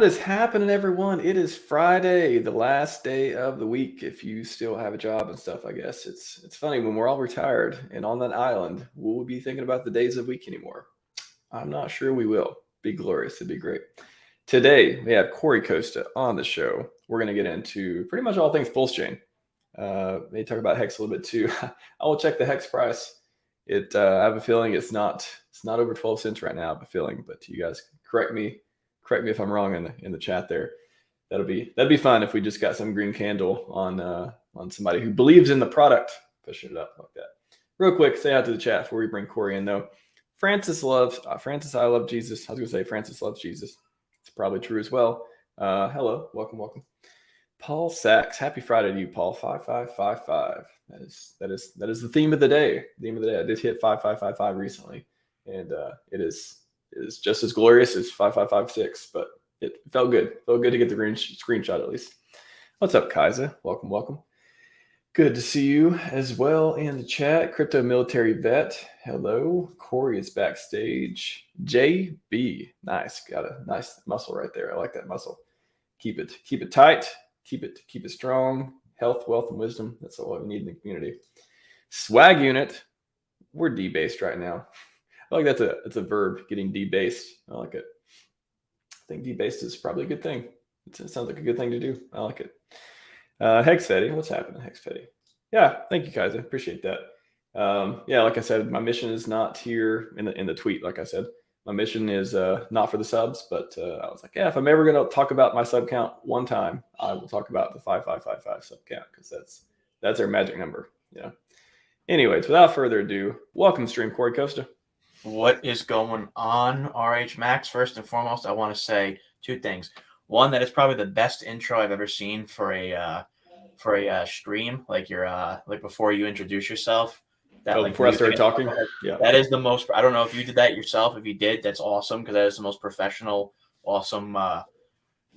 What is happening, everyone? It is Friday, the last day of the week. If you still have a job and stuff, I guess it's funny when we're all retired and on that island. Will we be thinking about the days of the week anymore? I'm not sure we will. Be glorious. It'd be great. Today we have Corey Costa on the show. We're going to get into pretty much all things PulseChain. Maybe talk about Hex a little bit too. I will check the Hex price. I have a feeling it's not over 12 cents right now. I have a feeling, but you guys correct me if I'm wrong in the chat there. That'd be fun if we just got some green candle on somebody who believes in the product, pushing it up like that. Real quick, say out to the chat before we bring Corey in though. Francis, I love Jesus. I was gonna say Francis loves Jesus. It's probably true as well. Hello, welcome. PulseX, happy Friday to you, Paul. 5555. That is the theme of the day. I did hit 5555 recently, and it is just as glorious as 5556, but it felt good. Felt good to get the green screenshot at least. What's up, Kaiser? Welcome. Good to see you as well in the chat. Crypto Military Vet, hello. Corey is backstage. JB, nice. Got a nice muscle right there. I like that muscle. Keep it tight. Keep it strong. Health, wealth, and wisdom. That's all we need in the community. Swag unit. We're debased right now. I like that's a verb, getting debased. I like it. I think debased is probably a good thing. It sounds like a good thing to do. I like it. Hexfetti, what's happening, Hexfetti? Yeah, thank you guys. I appreciate that. Yeah, like I said, my mission is not here in the tweet. Like I said, my mission is not for the subs, but I was like, yeah, if I'm ever going to talk about my sub count one time, I will talk about the 5555 sub count because that's our magic number. Yeah. Anyways, without further ado, welcome to stream, Corey Costa. What is going on, RHMax? First and foremost, I want to say two things. One, that is probably the best intro I've ever seen for a stream. Like like before you introduce yourself. Before I started talking. Yeah. That is the most. I don't know if you did that yourself. If you did, that's awesome because that is the most professional, awesome.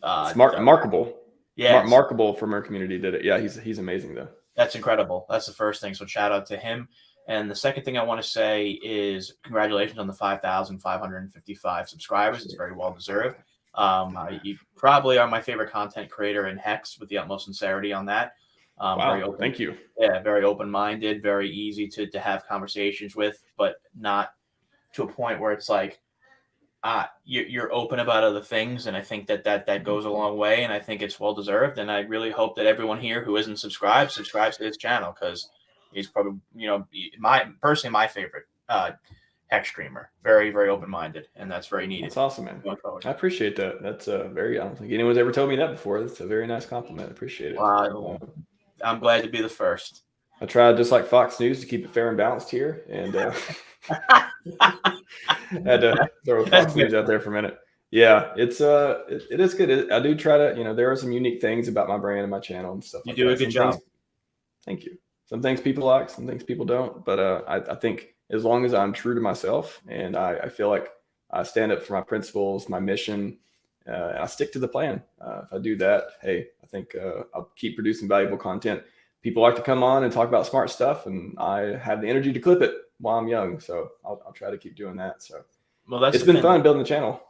It's remarkable. Yeah, remarkable from our community did it. Yeah, he's amazing though. That's incredible. That's the first thing. So shout out to him. And the second thing I want to say is congratulations on the 5,555 subscribers. It's very well deserved. You probably are my favorite content creator in Hex, with the utmost sincerity on that. Wow, thank you. Yeah, very open-minded, very easy to have conversations with, but not to a point where it's like you're open about other things. And I think that goes a long way, and I think it's well deserved. And I really hope that everyone here who isn't subscribes to this channel, because he's probably, my favorite Hex streamer. Very, very open-minded, and that's very needed. That's awesome, man. I appreciate that. That's I don't think anyone's ever told me that before. That's a very nice compliment. I appreciate it. I'm glad to be the first. I tried, just like Fox News, to keep it fair and balanced here, and had to throw Fox News out there for a minute. Yeah, it is good. I do try to, there are some unique things about my brand and my channel and stuff. You do a good job. Thank you. Some things people like, some things people don't. But I think as long as I'm true to myself and I feel like I stand up for my principles, my mission, and I stick to the plan. If I do that, hey, I think I'll keep producing valuable content. People like to come on and talk about smart stuff, and I have the energy to clip it while I'm young. So I'll try to keep doing that. So it's been fun building the channel.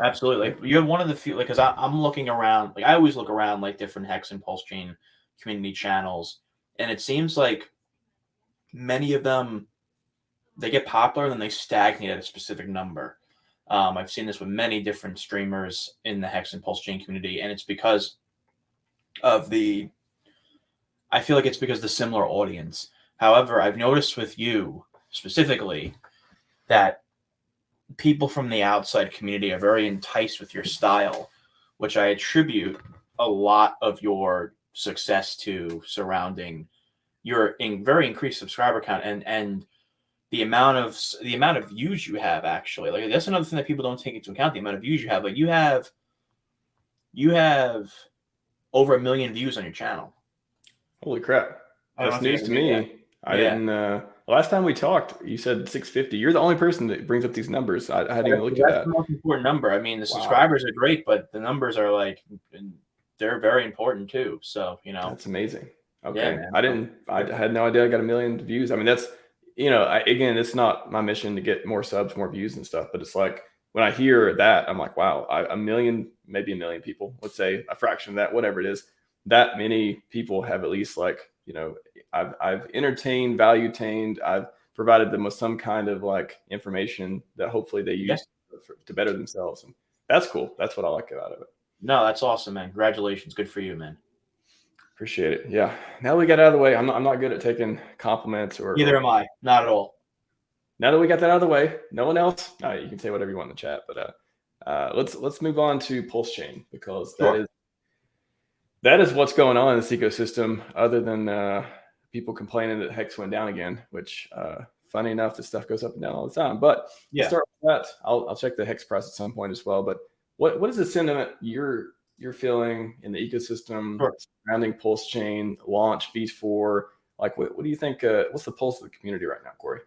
Absolutely. You're one of the few, because I'm looking around. I always look around different Hex and PulseChain community channels. And it seems like many of them, they get popular and then they stagnate at a specific number. I've seen this with many different streamers in the Hex and PulseChain community, and it's because of I feel like it's because of the similar audience. However, I've noticed with you specifically that people from the outside community are very enticed with your style, which I attribute a lot of your success to, surrounding your very increased subscriber count and the amount of views you have. Actually, like, that's another thing that people don't take into account, the amount of views you have. Like, you have over 1 million views on your channel. Holy crap, that's news to me. I didn't last time we talked you said 650. You're the only person that brings up these numbers. I hadn't even looked at that. That's the most important number. I mean, the subscribers are great, but the numbers are they're very important too. So, that's amazing. Okay. Yeah, I had no idea I got 1 million views. I mean, that's, again, it's not my mission to get more subs, more views and stuff, but it's like when I hear that, I'm like, wow, 1 million maybe 1 million people, let's say a fraction of that, whatever it is, that many people have at least like, I've entertained, value-tained, I've provided them with some kind of like information that hopefully they use to better themselves. And that's cool. That's what I like about it. No, that's awesome, man. Congratulations. Good for you, man. Appreciate it. Yeah. Now we got out of the way. I'm not good at taking compliments Neither am I. Not at all. Now that we got that out of the way, no one else. You can say whatever you want in the chat, but let's move on to PulseChain, because that is what's going on in this ecosystem. Other than people complaining that Hex went down again, which funny enough, this stuff goes up and down all the time. But let's start with that. I'll check the Hex price at some point as well. But what is the sentiment you're feeling in the ecosystem surrounding PulseChain launch V4? Like, what do you think? What's the pulse of the community right now, Corey?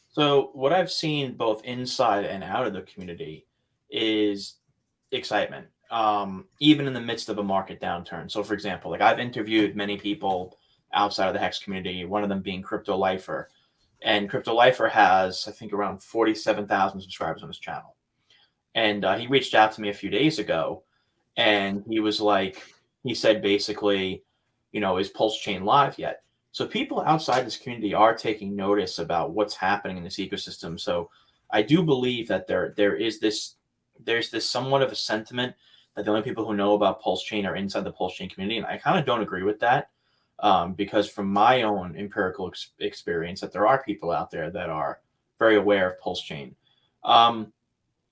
So what I've seen both inside and out of the community is excitement, even in the midst of a market downturn. So for example, like I've interviewed many people outside of the Hex community, one of them being Crypto Lifer. And Crypto Lifer has, I think, around 47,000 subscribers on his channel. And he reached out to me a few days ago, and he was like, he said basically, is PulseChain live yet? So people outside this community are taking notice about what's happening in this ecosystem. So I do believe that there's this somewhat of a sentiment that the only people who know about PulseChain are inside the PulseChain community. And I kind of don't agree with that, because from my own empirical experience, that there are people out there that are very aware of PulseChain.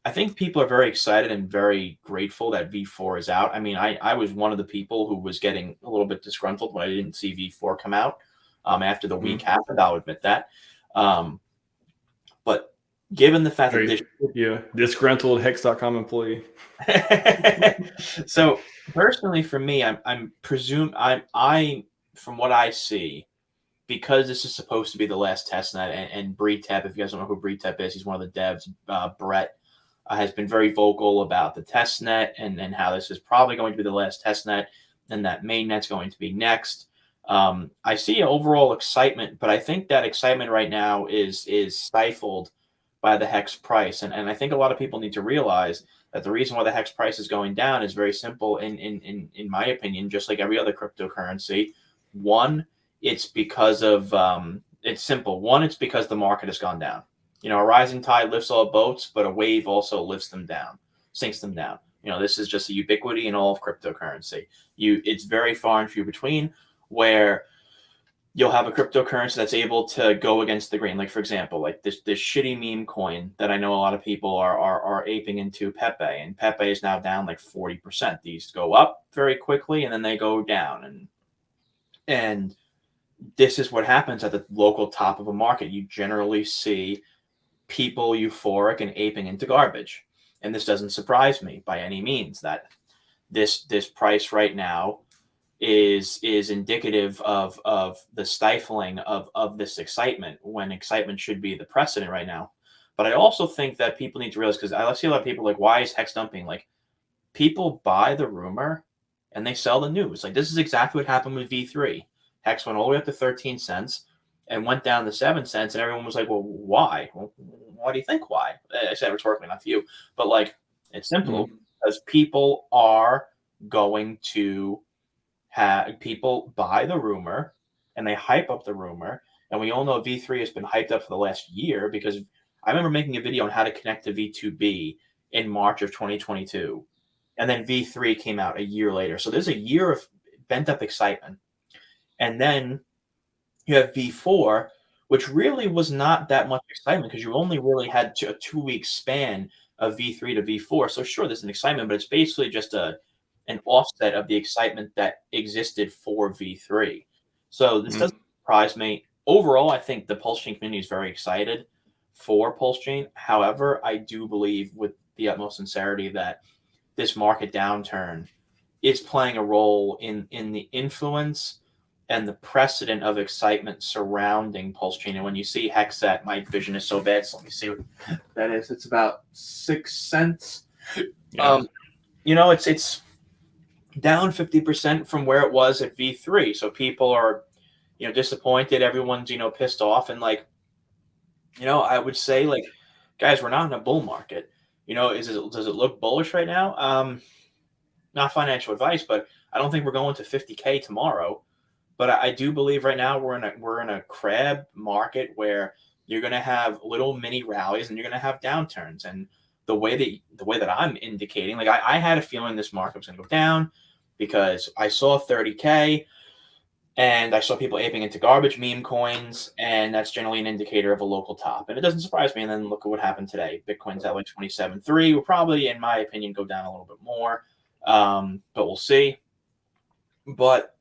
I think people are very excited and very grateful that V4 is out. I mean, I was one of the people who was getting a little bit disgruntled when I didn't see V4 come out after the week happened. I'll admit that. But given the fact that disgruntled Hex.com employee. So personally, for me, I from what I see, because this is supposed to be the last testnet, and Breetep, if you guys don't know who Breetep is, he's one of the devs. Brett has been very vocal about the testnet and how this is probably going to be the last testnet, and that mainnet's going to be next. I see overall excitement, but I think that excitement right now is stifled by the Hex price. And I think a lot of people need to realize that the reason why the Hex price is going down is very simple. In my opinion, just like every other cryptocurrency, one, it's because of, it's simple. One, it's because the market has gone down. A rising tide lifts all boats, but a wave also lifts them down, sinks them down. This is just a ubiquity in all of cryptocurrency. It's very far and few between where you'll have a cryptocurrency that's able to go against the grain. Like, for example, like this shitty meme coin that I know a lot of people are aping into, Pepe, and Pepe is now down like 40%. These go up very quickly and then they go down. And this is what happens at the local top of a market. You generally see people euphoric and aping into garbage. And this doesn't surprise me by any means, that this price right now is indicative of the stifling of this excitement, when excitement should be the precedent right now. But I also think that people need to realize, because I see a lot of people like, why is Hex dumping? Like, people buy the rumor and they sell the news. Like, this is exactly what happened with V3. Hex went all the way up to 13 cents and went down to 7 cents, and everyone was like, well, why? Well, why do you think why? I said rhetorically, not to you, but like, it's simple, because people are going to people buy the rumor and they hype up the rumor. And we all know V3 has been hyped up for the last year, because I remember making a video on how to connect to V2B in March of 2022. And then V3 came out a year later. So there's a year of bent up excitement. And then you have V4, which really was not that much excitement, because you only really had a 2-week span of V3 to V4. So sure, there's an excitement, but it's basically just an offset of the excitement that existed for V3. So this doesn't surprise me. Overall, I think the PulseChain community is very excited for PulseChain. However, I do believe with the utmost sincerity that this market downturn is playing a role in the influence and the precedent of excitement surrounding PulseChain. And when you see Hexet, my vision is so bad, so let me see what that is. It's about 6 cents. Yeah. It's down 50% from where it was at V3. So people are, disappointed. Everyone's, pissed off. And like, I would say, like, guys, we're not in a bull market. Does it look bullish right now? not financial advice, but I don't think we're going to 50K tomorrow. But I do believe right now we're in a crab market where you're going to have little mini rallies and you're going to have downturns. And the way that I'm indicating, like I had a feeling this market was going to go down because I saw 30K and I saw people aping into garbage meme coins, and that's generally an indicator of a local top. And it doesn't surprise me. And then look at what happened today. Bitcoin's at like 27.3. Will probably, in my opinion, go down a little bit more, but we'll see. But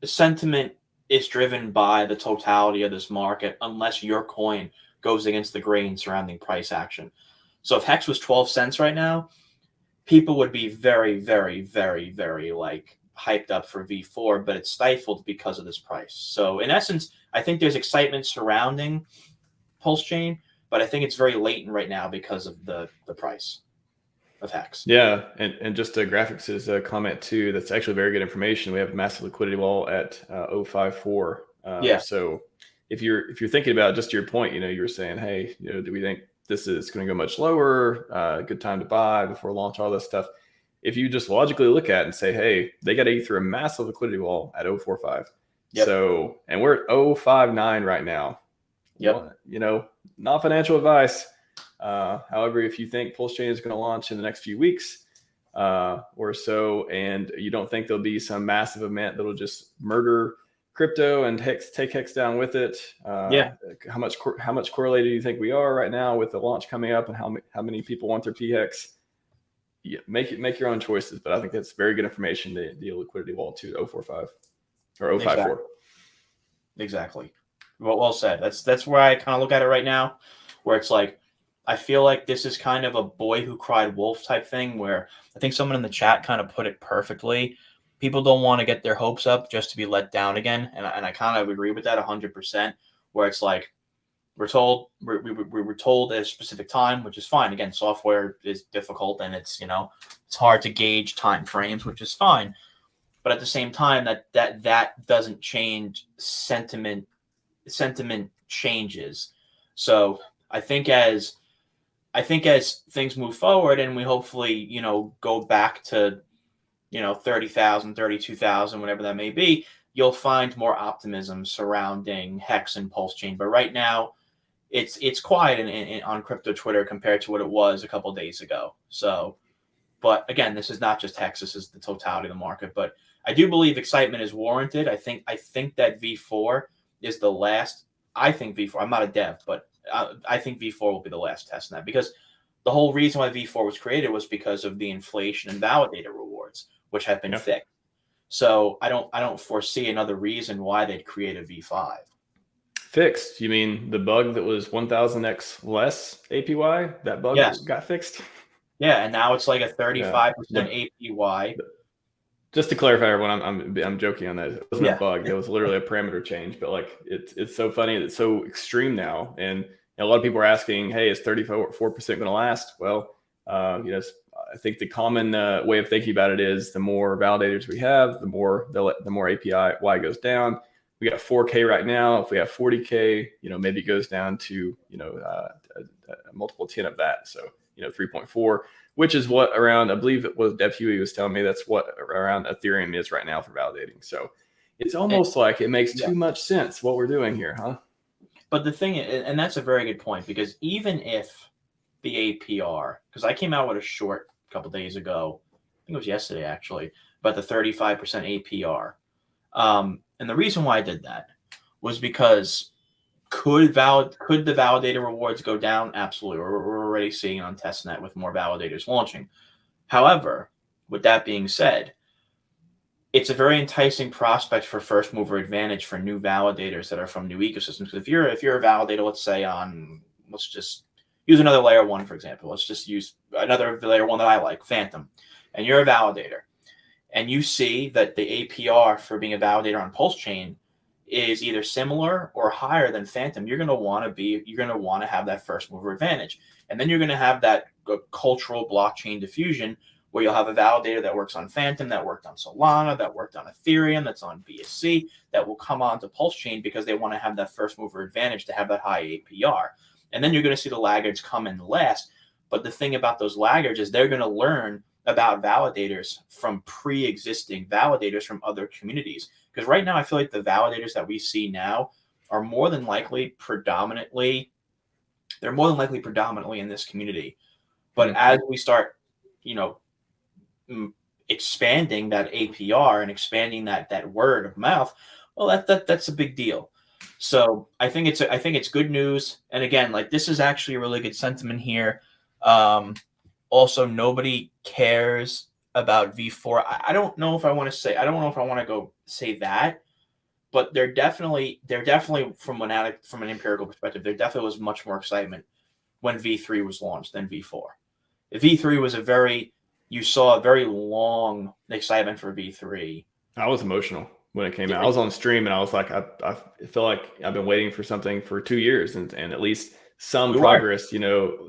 sentiment is driven by the totality of this market unless your coin goes against the grain surrounding price action. So if Hex was 12 cents right now, people would be very, very, very, very like hyped up for V4, but it's stifled because of this price. So in essence, I think there's excitement surrounding PulseChain, but I think it's very latent right now because of the price of Hex. Yeah, and just graphics is a comment too. That's actually very good information. We have a massive liquidity wall at 0.54. Yeah. So if you're thinking about just your point, you were saying, hey, do we think this is going to go much lower? Good time to buy before launch, all this stuff. If you just logically look at it and say, hey, they got to eat through a massive liquidity wall at 0.45. Yep. So, and we're at 0.59 right now. Yep. Well, not financial advice. However, if you think PulseChain is going to launch in the next few weeks or so, and you don't think there'll be some massive event that'll just murder crypto and take Hex down with it, how much correlated do you think we are right now with the launch coming up, and how many people want their PHEX? Yeah, make your own choices, but I think that's very good information. The liquidity wall to 0.45 or 0.54. Exactly. Well said. That's where I kind of look at it right now, where it's like I feel like this is kind of a boy who cried wolf type thing, where I think someone in the chat kind of put it perfectly. People don't want to get their hopes up just to be let down again, and I kind of agree with that 100%. Where it's like we were told at a specific time, which is fine. Again, software is difficult and it's hard to gauge time frames, which is fine. But at the same time, that doesn't change sentiment. Sentiment changes. So I think as things move forward and we hopefully go back to 30,000, 32,000, whatever that may be, you'll find more optimism surrounding Hex and PulseChain. But right now, it's quiet on crypto Twitter compared to what it was a couple of days ago. So, but again, this is not just Hex. This is the totality of the market. But I do believe excitement is warranted. I think that V4 is the last. I think V4. I'm not a dev, but I think V4 will be the last testnet, because the whole reason why V4 was created was because of the inflation and validator rewards, which have been fixed. So I don't foresee another reason why they'd create a V5. Fixed? You mean the bug that was 1,000x less APY? That bug got fixed? Yeah, and now it's like a 35% APY. Just to clarify, everyone, I'm joking on that. It wasn't a bug. It was literally a parameter change. But like, it's so funny. It's so extreme now, and a lot of people are asking, "Hey, is 34% going to last?" Well, I think the common way of thinking about it is the more validators we have, the more APY goes down. We got 4K right now. If we have 40K, maybe it goes down to a multiple 10 of that. So 3.4, which is what around, I believe it was Dev Huey was telling me, that's what around Ethereum is right now for validating. So it's almost like it makes too much sense what we're doing here, huh? But the thing is, and that's a very good point, because even if the APR, because I came out with a short a couple days ago, I think it was yesterday actually, about the 35% APR. And the reason why I did that was because could the validator rewards go down? Absolutely. We're already seeing it on testnet with more validators launching. However, with that being said, it's a very enticing prospect for first mover advantage for new validators that are from new ecosystems. If you're a validator, let's say let's just use another layer one, for example. Let's just use another layer one that I like, Phantom, and you're a validator, and you see that the APR for being a validator on PulseChain is either similar or higher than Phantom, you're going to want to have that first mover advantage. And then you're going to have that cultural blockchain diffusion where you'll have a validator that works on Phantom, that worked on Solana, that worked on Ethereum, that's on BSC, that will come onto PulseChain because they want to have that first mover advantage to have that high APR. And then you're going to see the laggards come in last. But the thing about those laggards is they're going to learn about validators from pre-existing validators from other communities. Because right now I feel like the validators that we see now are more than likely predominantly in this community. But as we start, expanding that APR and expanding that word of mouth, well, that's a big deal. So I think it's good news. And again, like, this is actually a really good sentiment here. Also, nobody cares about V4. I don't know if I want to go say that, but they're definitely from an empirical perspective, there definitely was much more excitement when V3 was launched than V4. V3 was you saw a very long excitement for V3. I was emotional when it came out. I was on stream and I was like, I feel like I've been waiting for something for 2 years, and at least some progress,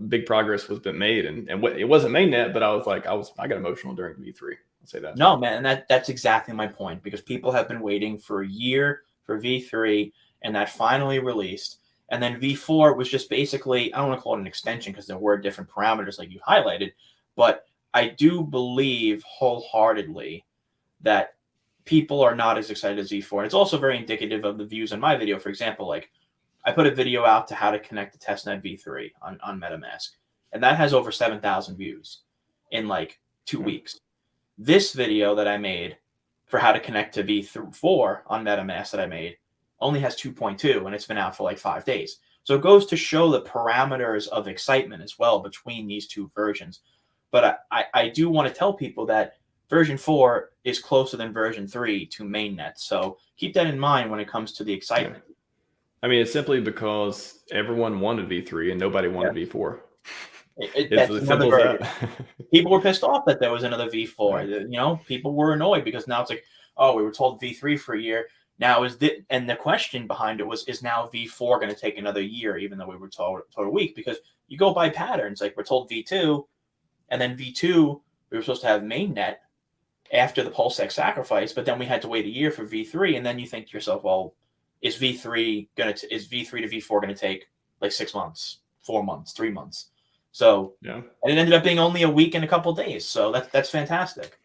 big progress was been made, and it wasn't mainnet, but I was like, I got emotional during V3. I'll say that. No, man, and that's exactly my point, because people have been waiting for a year for V3, and that finally released. And then V4 was just basically, I don't want to call it an extension because there were different parameters like you highlighted, but I do believe wholeheartedly that people are not as excited as V4. And it's also very indicative of the views on my video. For example, like, I put a video out to how to connect to testnet V3 on MetaMask, and that has over 7,000 views in like 2 weeks. This video that I made for how to connect to V4 on MetaMask that I made only has 2.2, and it's been out for like 5 days. So it goes to show the parameters of excitement as well between these two versions. But I do want to tell people that version 4 is closer than version 3 to mainnet. So keep that in mind when it comes to the excitement. Yeah. I mean, it's simply because everyone wanted V3 and nobody wanted V4. It's as simple as that. People were pissed off that there was another V4. Yeah. People were annoyed because now it's like, oh, we were told V3 for a year. Now and the question behind it was, is now V4 going to take another year, even though we were told a week? Because you go by patterns. Like, we're told V2, and then V2, we were supposed to have mainnet after the PulseX sacrifice, but then we had to wait a year for V3, and then you think to yourself, well, is V3 to V4 going to take like 6 months, 4 months, 3 months? So yeah, and it ended up being only a week and a couple of days. So that's fantastic.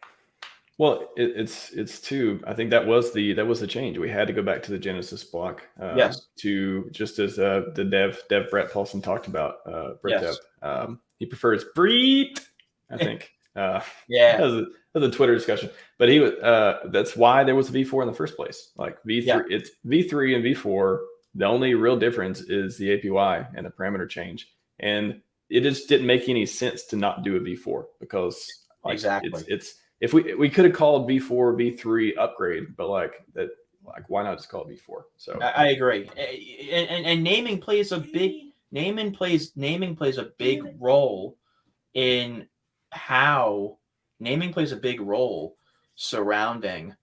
Well, it's too. I think that was the change. We had to go back to the Genesis block. Yes. To just as the dev Brett Paulson talked about. Brett Dev. He prefers Breed, I think. Yeah. That was a Twitter discussion, but he was. That's why there was a V4 in the first place. Like V3, yeah. It's V3 and V4. The only real difference is the APY and the parameter change, and it just didn't make any sense to not do a V4 because exactly it's if we could have called V4 V3 upgrade, but why not just call it V4? So I agree, and naming plays a big role in how naming plays a big role surrounding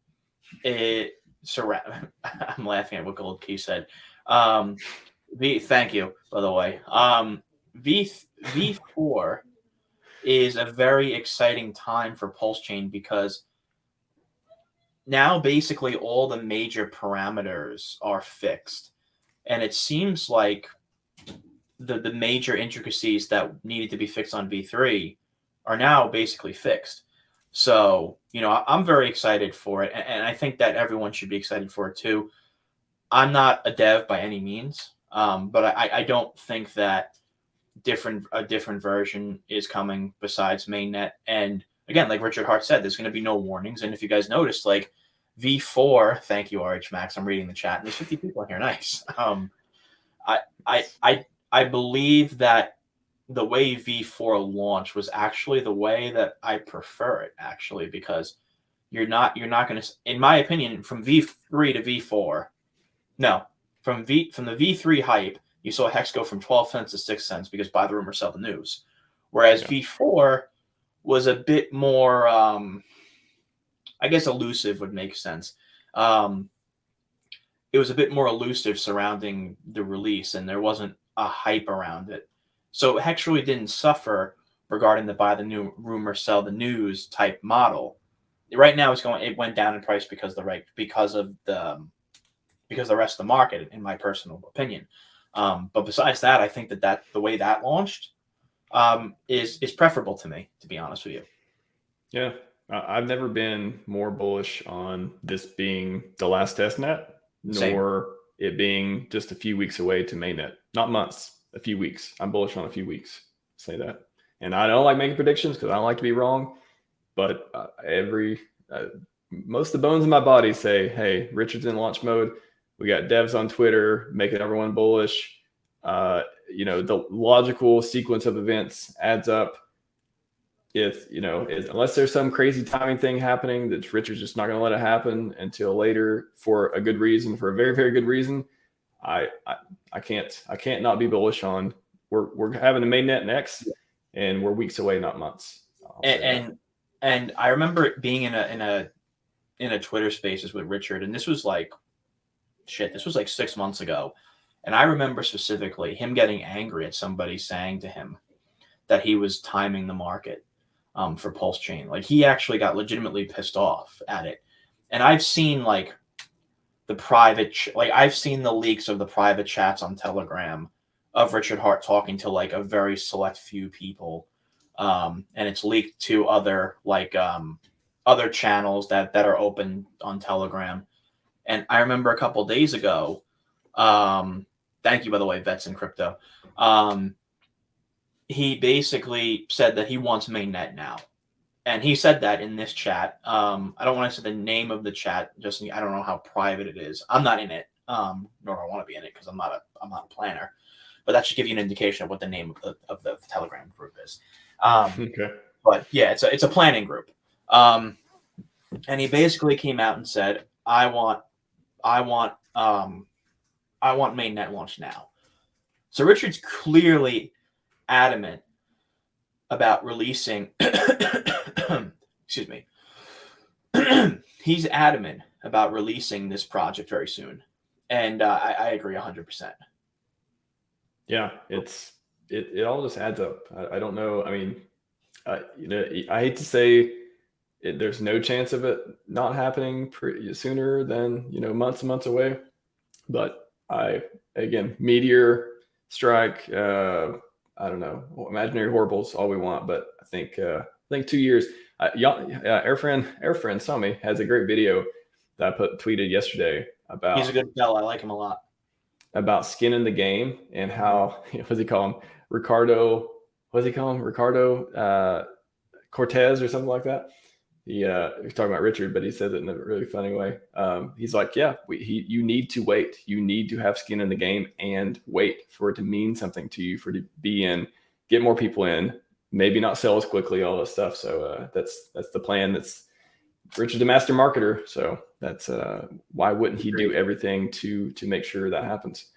it. I'm laughing at what Gold Key said. Thank you, by the way. V4 is a very exciting time for PulseChain because now basically all the major parameters are fixed, and it seems like the major intricacies that needed to be fixed on V3 are now basically fixed. So, I'm very excited for it, and I think that everyone should be excited for it too. I'm not a dev by any means, but I don't think that a different version is coming besides mainnet. And again, like Richard Hart said, there's going to be no warnings. And if you guys noticed, like V4, thank you, RHMax. I'm reading the chat, and there's 50 people in here. Nice. I believe that the way V4 launched was actually the way that I prefer it, actually, because you're not going to, in my opinion, from V3 to V4, no, from the V3 hype, you saw Hex go from 12 cents to 6 cents because buy the rumor, sell the news. Whereas V4 was a bit more, I guess elusive would make sense. It was a bit more elusive surrounding the release, and there wasn't a hype around it. So Hex really didn't suffer regarding the buy the new rumor, sell the news type model. Right now, it went down in price because the rest of the market, in my personal opinion. But besides that, I think that the way that launched is preferable to me, to be honest with you. Yeah, I've never been more bullish on this being the last test net, Same. nor it being just a few weeks away to mainnet. Not months, a few weeks. I'm bullish on a few weeks. Say that. And I don't like making predictions because I don't like to be wrong. But most of the bones in my body say, "Hey, Richard's in launch mode." We got devs on Twitter making everyone bullish. The logical sequence of events adds up. If unless there's some crazy timing thing happening that Richard's just not going to let it happen until later for a good reason, for a very, very good reason, I can't not be bullish on. We're having a mainnet next, and we're weeks away, not months. And I remember being in a Twitter Spaces with Richard, and this was like 6 months ago, and I remember specifically him getting angry at somebody saying to him that he was timing the market for PulseChain. Like, he actually got legitimately pissed off at it. And I've seen like I've seen the leaks of the private chats on Telegram of Richard Hart talking to like a very select few people. And it's leaked to other channels that are open on Telegram. And I remember a couple days ago, thank you, by the way, Vets in Crypto. He basically said that he wants mainnet now. And he said that in this chat. I don't want to say the name of the chat. I don't know how private it is. I'm not in it, nor do I want to be in it because I'm not a planner. But that should give you an indication of what the name of the Telegram group is. Okay. But yeah, it's a planning group. And he basically came out and said, I want mainnet launch now. So Richard's clearly adamant about releasing excuse me. He's adamant about releasing this project very soon. And I agree 100%. Yeah, it all just adds up. I don't know. I mean, I hate to say there's no chance of it not happening sooner than months and months away. But again, meteor strike. I don't know. Imaginary horribles, all we want. But I think 2 years. Airfriend Sami has a great video that I tweeted yesterday about. He's a good fellow. I like him a lot. About skin in the game and how what does he call him? Ricardo. What does he call him? Ricardo Cortez or something like that. He was talking about Richard, but he says it in a really funny way. He's like, yeah, you need to wait. You need to have skin in the game and wait for it to mean something to you, for it to be in, get more people in, maybe not sell as quickly, all this stuff. So that's the plan. That's Richard's a master marketer. So that's why wouldn't he do everything to make sure that happens?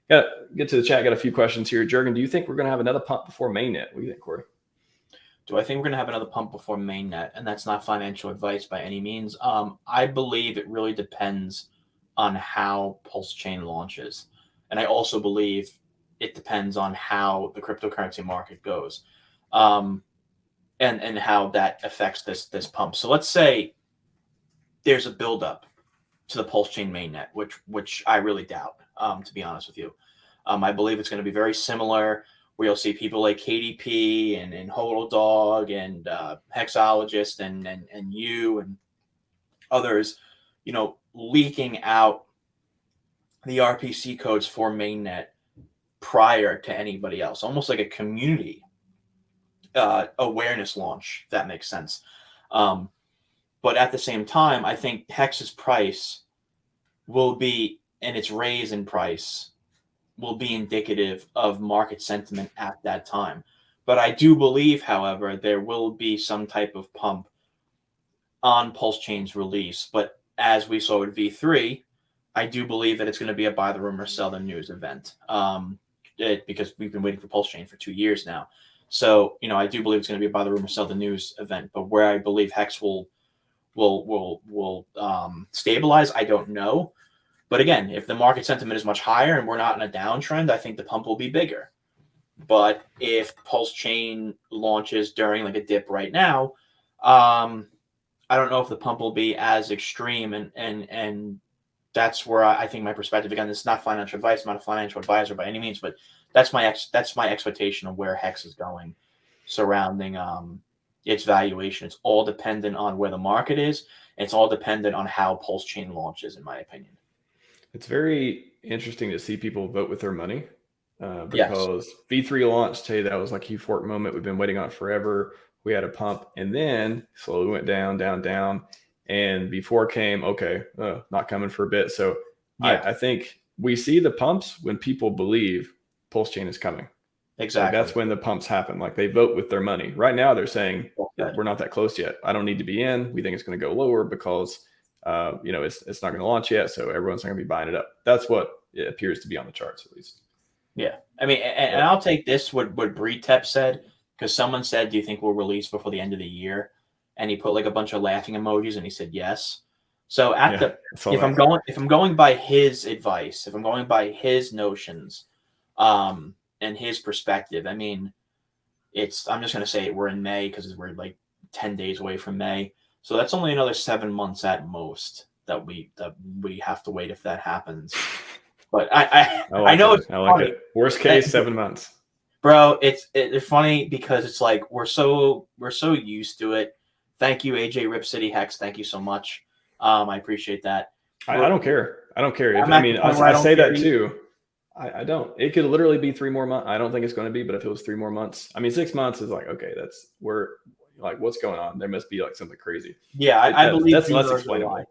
Yeah, get to the chat. Got a few questions here. Jurgen, do you think we're going to have another pump before mainnet? What do you think, Corey? Do I think we're going to have another pump before mainnet? And that's not financial advice by any means. I believe it really depends on how PulseChain launches. And I also believe it depends on how the cryptocurrency market goes, and how that affects this pump. So let's say there's a buildup to the PulseChain mainnet, which I really doubt, to be honest with you. I believe it's going to be very similar, where you'll see people like KDP and Hodl Dog and Hexologist and you and others, leaking out the RPC codes for mainnet prior to anybody else, almost like a community awareness launch, if that makes sense. But at the same time, I think Hex's price will be, and its raise in price will be indicative of market sentiment at that time. But I do believe, however, there will be some type of pump on PulseChain's release. But as we saw with V3, I do believe that it's going to be a buy the rumor, sell the news event, because we've been waiting for PulseChain for 2 years now. So, I do believe it's going to be a buy the rumor, sell the news event. But where I believe Hex will stabilize, I don't know. But again, if the market sentiment is much higher and we're not in a downtrend, I think the pump will be bigger. But if PulseChain launches during like a dip right now, I don't know if the pump will be as extreme. And that's where I think my perspective, again, this is not financial advice. I'm not a financial advisor by any means, but that's my expectation of where Hex is going surrounding its valuation. It's all dependent on where the market is. It's all dependent on how PulseChain launches, in my opinion. It's very interesting to see people vote with their money Yes. because V3 launched, hey, that was like a euphoric moment. We've been waiting on it forever. We had a pump, and then slowly went down, down, down. And V4 came, okay, not coming for a bit. So Yeah, I think we see the pumps when people believe PulseChain is coming. Like exactly. that's when the pumps happen. Like they vote with their money. Right now, they're saying Good. we're not that close yet. I don't need to be in. We think it's going to go lower because it's not going to launch yet, so everyone's not going to be buying it up. That's what it appears to be on the charts, at least. Yeah, I mean, and I'll take this what Bretep said, because someone said, "Do you think we'll release before the end of the year?" And he put like a bunch of laughing emojis, and he said yes. So if I'm going by his advice, if I'm going by his notions, and his perspective, I mean, I'm just gonna say we're in May because we're like 10 days away from May, so that's only another 7 months at most that we have to wait if that happens. But I know it's funny. Worst case, 7 months. Bro, it's funny because it's like we're so used to it. Thank you, AJ Rip City Hex. Thank you so much. I appreciate that. I don't care. I don't care. I say that too. I don't. It could literally be 3 more months. I don't think it's going to be, but if it was 3 more months, I mean, 6 months is like, okay, we're like, what's going on? There must be like something crazy. Yeah, I believe that's less explainable.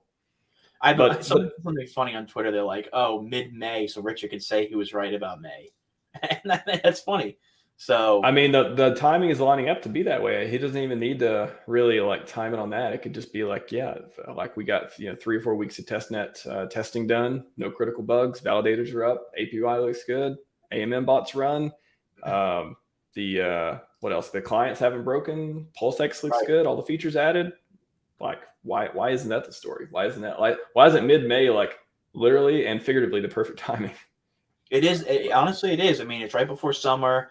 Something funny on Twitter. They're like, "Oh, mid-May," so Richard could say he was right about May, and that's funny. So I mean, the timing is lining up to be that way. He doesn't even need to really like time it on that. It could just be like, yeah, like we got 3 or 4 weeks of testnet testing done, no critical bugs, validators are up, API looks good, AMM bots run. What else? The clients haven't broken. PulseX looks good. All the features added. Like, why isn't that the story? Why isn't mid-May like literally and figuratively the perfect timing? it is. Honestly, it is. I mean, it's right before summer.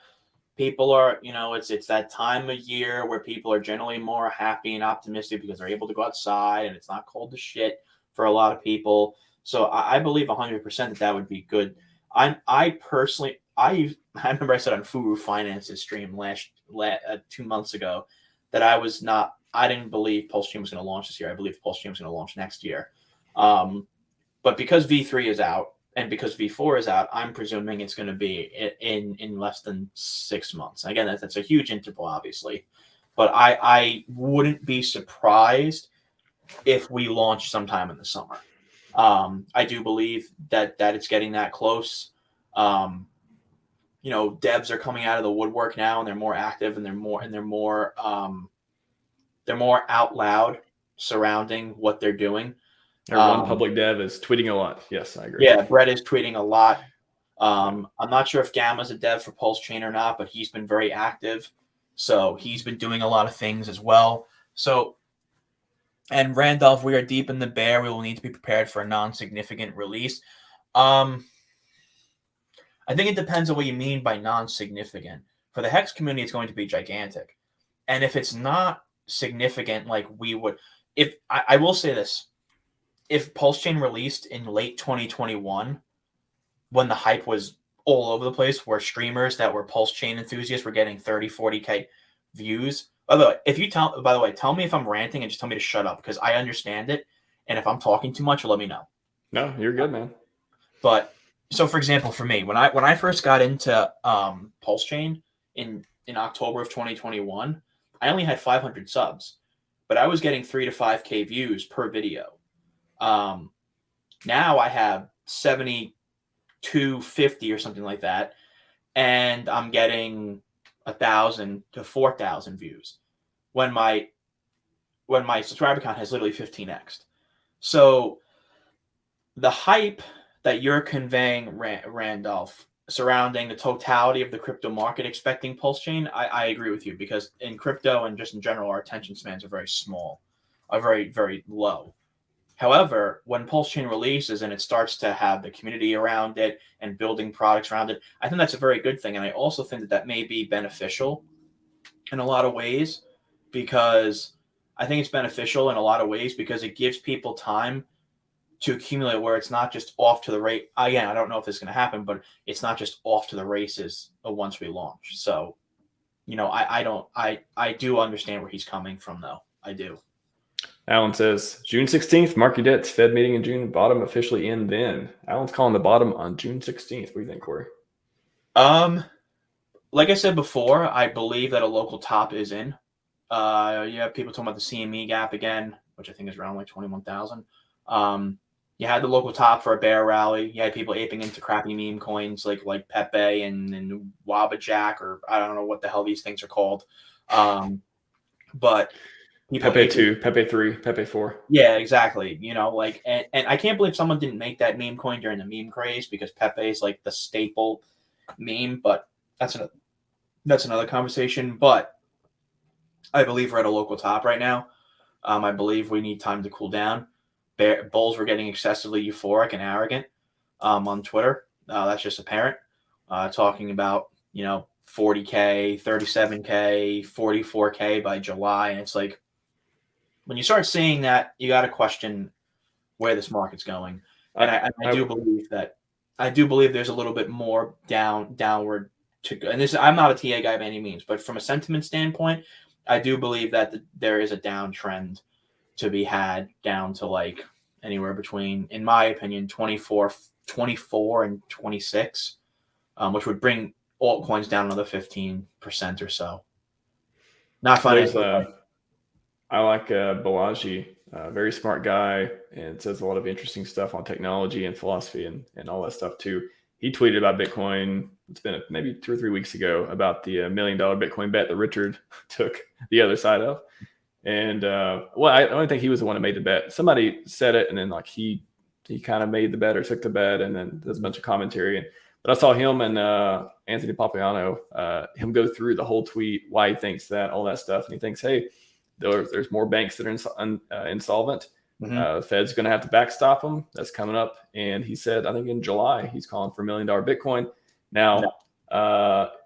People are, it's that time of year where people are generally more happy and optimistic because they're able to go outside and it's not cold as shit for a lot of people. So I believe 100% that would be good. I personally, I remember I said on Furu Finance's stream 2 months ago that I didn't believe PulseChain was going to launch this year. I believe PulseChain was going to launch next year. But because V3 is out and because V4 is out, I'm presuming it's going to be in less than 6 months. Again, that's a huge interval, obviously. But I wouldn't be surprised if we launch sometime in the summer. I do believe that it's getting that close. Devs are coming out of the woodwork now, and they're more active, and they're more out loud surrounding what they're doing. One public dev is tweeting a lot. Yes, I agree. Yeah, Brett is tweeting a lot. I'm not sure if Gamma's a dev for PulseChain or not, but he's been very active. So he's been doing a lot of things as well. So, and Randolph, we are deep in the bear. We will need to be prepared for a non-significant release. I think it depends on what you mean by non-significant. For the Hex community, it's going to be gigantic. And if it's not significant, like we would, if I will say this, if PulseChain released in late 2021, when the hype was all over the place, where streamers that were PulseChain enthusiasts were getting 30, 40K views. By the way, tell me if I'm ranting and just tell me to shut up because I understand it. And if I'm talking too much, let me know. No, you're good, man. But so, for example, for me, when I first got into PulseChain in October of 2021, I only had 500 subs, but I was getting 3 to 5K views per video. Now I have 7,250 or something like that, and I'm getting 1,000 to 4,000 views when my subscriber count has literally 15x. So the hype that you're conveying, Randolph, surrounding the totality of the crypto market expecting PulseChain, I agree with you, because in crypto and just in general, our attention spans are very small, are very, very low. However, when PulseChain releases and it starts to have the community around it and building products around it, I think that's a very good thing. And I also think that may be beneficial in a lot of ways, because I think it's beneficial in a lot of ways because it gives people time to accumulate where it's not just off to the race. Again, I don't know if this is going to happen, but it's not just off to the races once we launch. So I do understand where he's coming from, though. I do. Alan says, June 16th, mark your debts. Fed meeting in June, bottom officially in then. Alan's calling the bottom on June 16th. What do you think, Corey? Like I said before, I believe that a local top is in. You have people talking about the CME gap again, which I think is around like 21,000. You had the local top for a bear rally. You had people aping into crappy meme coins like Pepe and Wabajack, or I don't know what the hell these things are called. But Pepe 2, Pepe 3, Pepe 4. Yeah, exactly. And I can't believe someone didn't make that meme coin during the meme craze, because Pepe is like the staple meme. But that's another conversation. But I believe we're at a local top right now. I believe we need time to cool down. Bulls were getting excessively euphoric and arrogant on Twitter. That's just apparent. Talking about 40K, 37K, 44K by July, and it's like, when you start seeing that, you got to question where this market's going. And I do believe that. I do believe there's a little bit more downward to go. And I'm not a TA guy by any means, but from a sentiment standpoint, I do believe that there is a downtrend to be had down to like anywhere between, in my opinion, 24 and 26, which would bring altcoins down another 15% or so. Not financial. I like Balaji, very smart guy, and says a lot of interesting stuff on technology and philosophy and all that stuff too. He tweeted about Bitcoin. It's been maybe 2 or 3 weeks ago about the $1 million Bitcoin bet that Richard took the other side of. And I don't think he was the one that made the bet. Somebody said it, and then like he kind of made the bet or took the bet, and then there's a bunch of commentary. But I saw him and Anthony Papagiano, him go through the whole tweet, why he thinks that, all that stuff, and he thinks, hey, there's more banks that are insolvent. Mm-hmm. Fed's going to have to backstop them. That's coming up. And he said, I think in July, he's calling for $1 million Bitcoin. Now,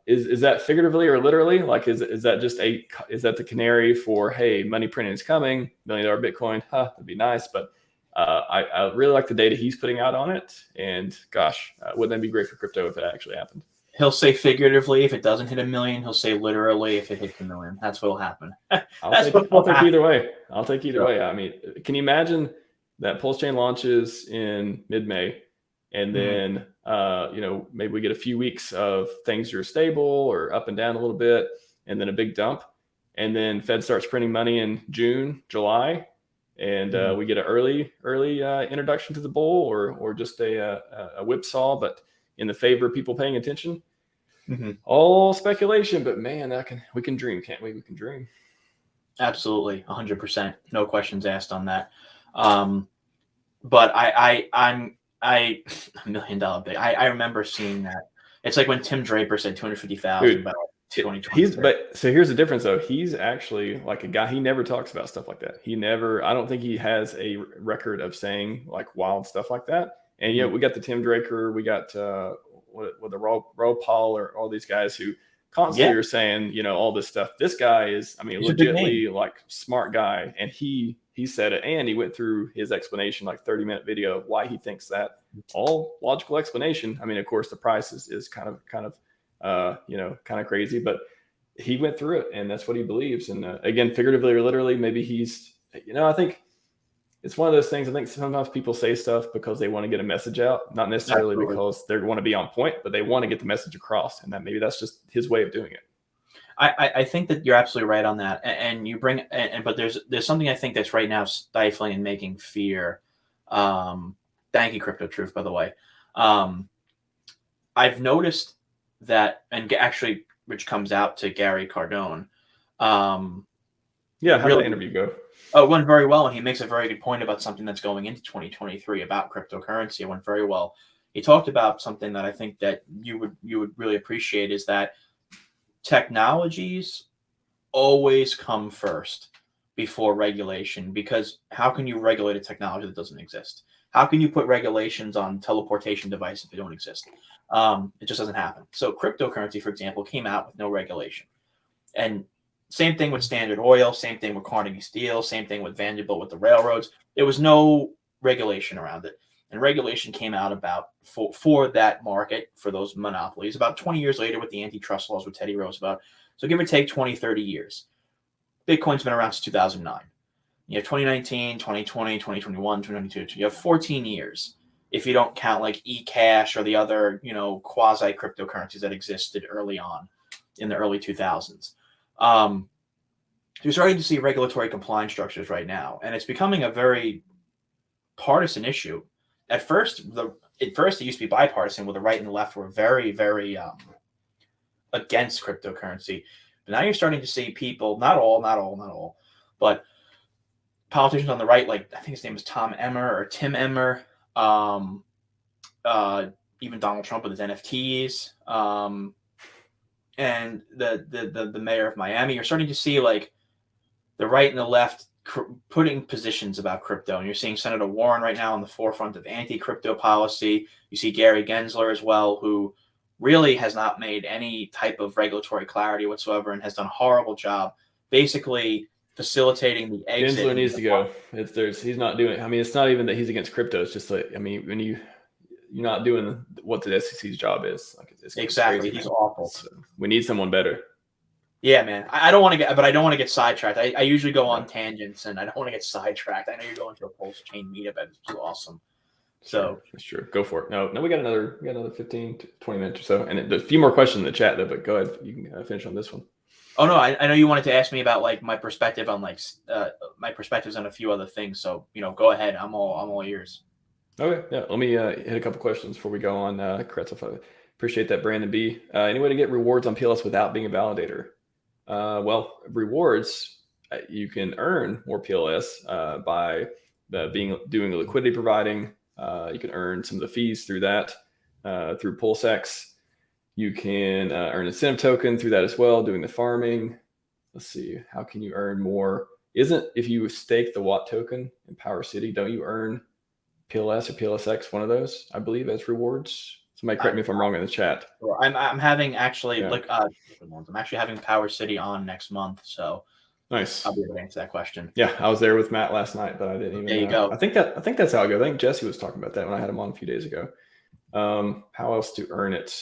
is that figuratively or literally? Like, is that just is that the canary for, hey, money printing is coming, $1 million Bitcoin? That'd be nice. But I really like the data he's putting out on it. And gosh, wouldn't that be great for crypto if it actually happened? He'll say figuratively if it doesn't hit $1 million. He'll say literally if it hits $1 million. That's what'll happen. I'll take either way. I'll take either way. I mean, can you imagine that PulseChain launches in mid-May, and then maybe we get a few weeks of things are stable or up and down a little bit, and then a big dump, and then Fed starts printing money in June, July, and we get an early introduction to the bull, or just a whipsaw, but in the favor of people paying attention. Mm-hmm. All speculation, but man, we can dream, can't we? We can dream. Absolutely, 100%, no questions asked on that. But I'm $1 million big. I remember seeing that. It's like when Tim Draper said 250,000 by 2020. But so here's the difference, though. He's actually like a guy. He never talks about stuff like that. I don't think he has a record of saying like wild stuff like that. And we got the Tim Draper, we got with the Raw Paul, or all these guys who constantly are saying, all this stuff. This guy is, he's legitimately like smart guy, and he said it, and he went through his explanation, like 30-minute video of why he thinks that. All logical explanation. Of course, the price is kind of crazy, but he went through it, and that's what he believes. And again, figuratively or literally, maybe he's, I think. It's one of those things. I think sometimes people say stuff because they want to get a message out, not necessarily because they want to be on point, but they want to get the message across, and maybe that's just his way of doing it. I think that you're absolutely right on that, and you bring, but there's something I think that's right now stifling and making fear. Thank you, Crypto Truth, by the way. I've noticed that, and actually, which comes out to Gary Cardone. How did the interview go? Oh, it went very well, and he makes a very good point about something that's going into 2023 about cryptocurrency. It went very well. He talked about something that I think that you would really appreciate, is that technologies always come first before regulation, because how can you regulate a technology that doesn't exist? How can you put regulations on teleportation devices if they don't exist? It just doesn't happen. So cryptocurrency, for example, came out with no regulation, and same thing with Standard Oil, same thing with Carnegie Steel, same thing with Vanderbilt with the railroads. There was no regulation around it. and regulation came out about for that market, for those monopolies, about 20 years later with the antitrust laws with Teddy Roosevelt. So give or take 20, 30 years. Bitcoin's been around since 2009. You have 2019, 2020, 2021, 2022. You have 14 years if you don't count like eCash or the other, quasi cryptocurrencies that existed early on in the early 2000s. You're starting to see regulatory compliance structures right now, and it's becoming a very partisan issue. At first, it used to be bipartisan, where the right and the left were very, very against cryptocurrency. But now you're starting to see people, not all, but politicians on the right, like I think his name is Tim Emmer, even Donald Trump with his NFTs, and the mayor of Miami. You're starting to see like the right and the left putting positions about crypto, and you're seeing Senator Warren right now on the forefront of anti-crypto policy. You see Gary Gensler as well, who really has not made any type of regulatory clarity whatsoever and has done a horrible job basically facilitating the exit. Gensler needs to go. He's not doing. I mean, it's not even that he's against crypto. It's just like, I mean, when you're not doing what the SEC's job is. Like, it's exactly, crazy, he's awful. So we need someone better. Yeah, man. I don't want to get sidetracked. I usually go on tangents, and I don't want to get sidetracked. I know you're going to a PulseChain meetup. It's awesome. So that's true. Go for it. No, we got another 15 to 20 minutes or so, and there's a few more questions in the chat though. But go ahead, you can finish on this one. Oh no, I know you wanted to ask me about like my perspective on my perspectives on a few other things. So go ahead. I'm all ears. Okay, yeah. Let me hit a couple questions before we go on. Kretz, appreciate that, Brandon B. Any way to get rewards on PLS without being a validator? Well, rewards, you can earn more PLS by doing liquidity providing. You can earn some of the fees through that, through PulseX. You can earn incentive token through that as well, doing the farming. Let's see, how can you earn more? If you stake the Watt token in Power City, don't you earn PLS or PLSX, one of those, I believe, as rewards? Somebody correct me if I'm wrong in the chat. I'm having actually I'm actually having Power City on next month, so nice. I'll be able to answer that question. Yeah, I was there with Matt last night, but I didn't even. There you go. I think that's how it goes. I think Jesse was talking about that when I had him on a few days ago. How else to earn it?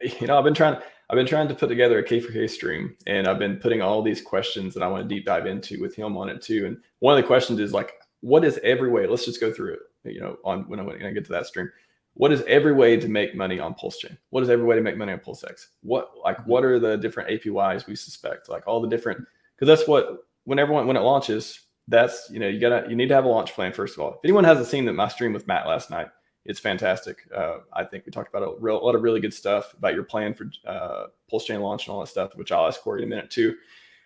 I've been trying to put together a K4K stream, and I've been putting all these questions that I want to deep dive into with him on it too. And one of the questions is like, what is every way? Let's just go through it. When I get to that stream. What is every way to make money on PulseChain? What is every way to make money on PulseX? What are the different APYs we suspect? Like all the different, because that's what when it launches, that's you need to have a launch plan first of all. If anyone hasn't seen my stream with Matt last night, it's fantastic. I think we talked about a lot of really good stuff about your plan for PulseChain launch and all that stuff, which I'll ask Corey in a minute too.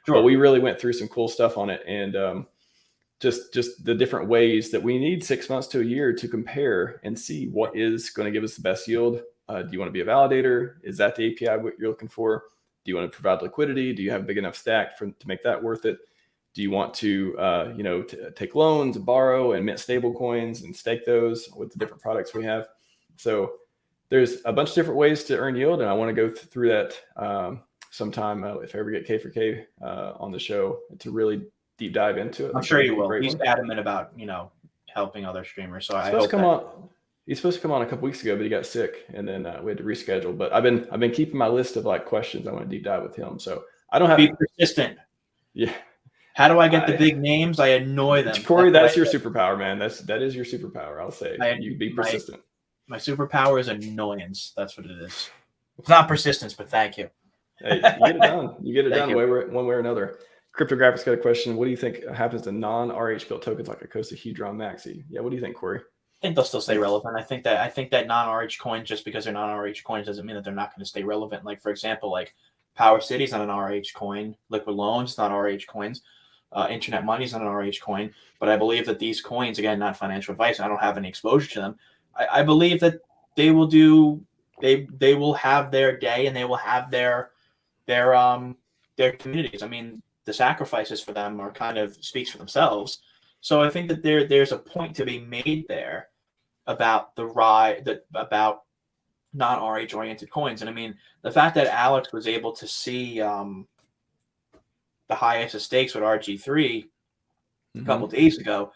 Sure. But we really went through some cool stuff on it, and just the different ways that we need 6 months to a year to compare and see what is going to give us the best yield. Do you want to be a validator? Is that the API what you're looking for? Do you want to provide liquidity? Do you have a big enough stack to make that worth it? Do you want to, to take loans, borrow, and mint stable coins and stake those with the different products we have? So there's a bunch of different ways to earn yield, and I want to go through that sometime if I ever get K4K on the show to really deep dive into it. I'm sure you will. He's adamant about helping other streamers. So I hope he's supposed to come on a couple weeks ago, but he got sick, and then we had to reschedule. But I've been keeping my list of like questions I want to deep dive with him. So I don't have be persistent. Yeah. How do I get the big names? I annoy them. Corey, that's your superpower, man. That is your superpower. I'll say you be persistent. My superpower is annoyance. That's what it is. It's not persistence, but thank you. Hey, you get it done. You get it done one way or another. Cryptographics got a question. What do you think happens to non-RH built tokens like a Costa Hedron Maxi? Yeah, what do you think, Corey? I think they'll still stay relevant. I think that non-RH coins, just because they're non-RH coins, doesn't mean that they're not going to stay relevant. Like, for example, like Power City is not an RH coin. Liquid Loans not RH coins. Internet Money is not an RH coin. But I believe that these coins, again, not financial advice, I don't have any exposure to them. I believe that they will do. They will have their day, and they will have their communities. I mean, the sacrifices for them are kind of speaks for themselves. So I think that there's a point to be made there about about non-RH oriented coins. And I mean, the fact that Alex was able to see the highest of stakes with RG3 a couple days ago,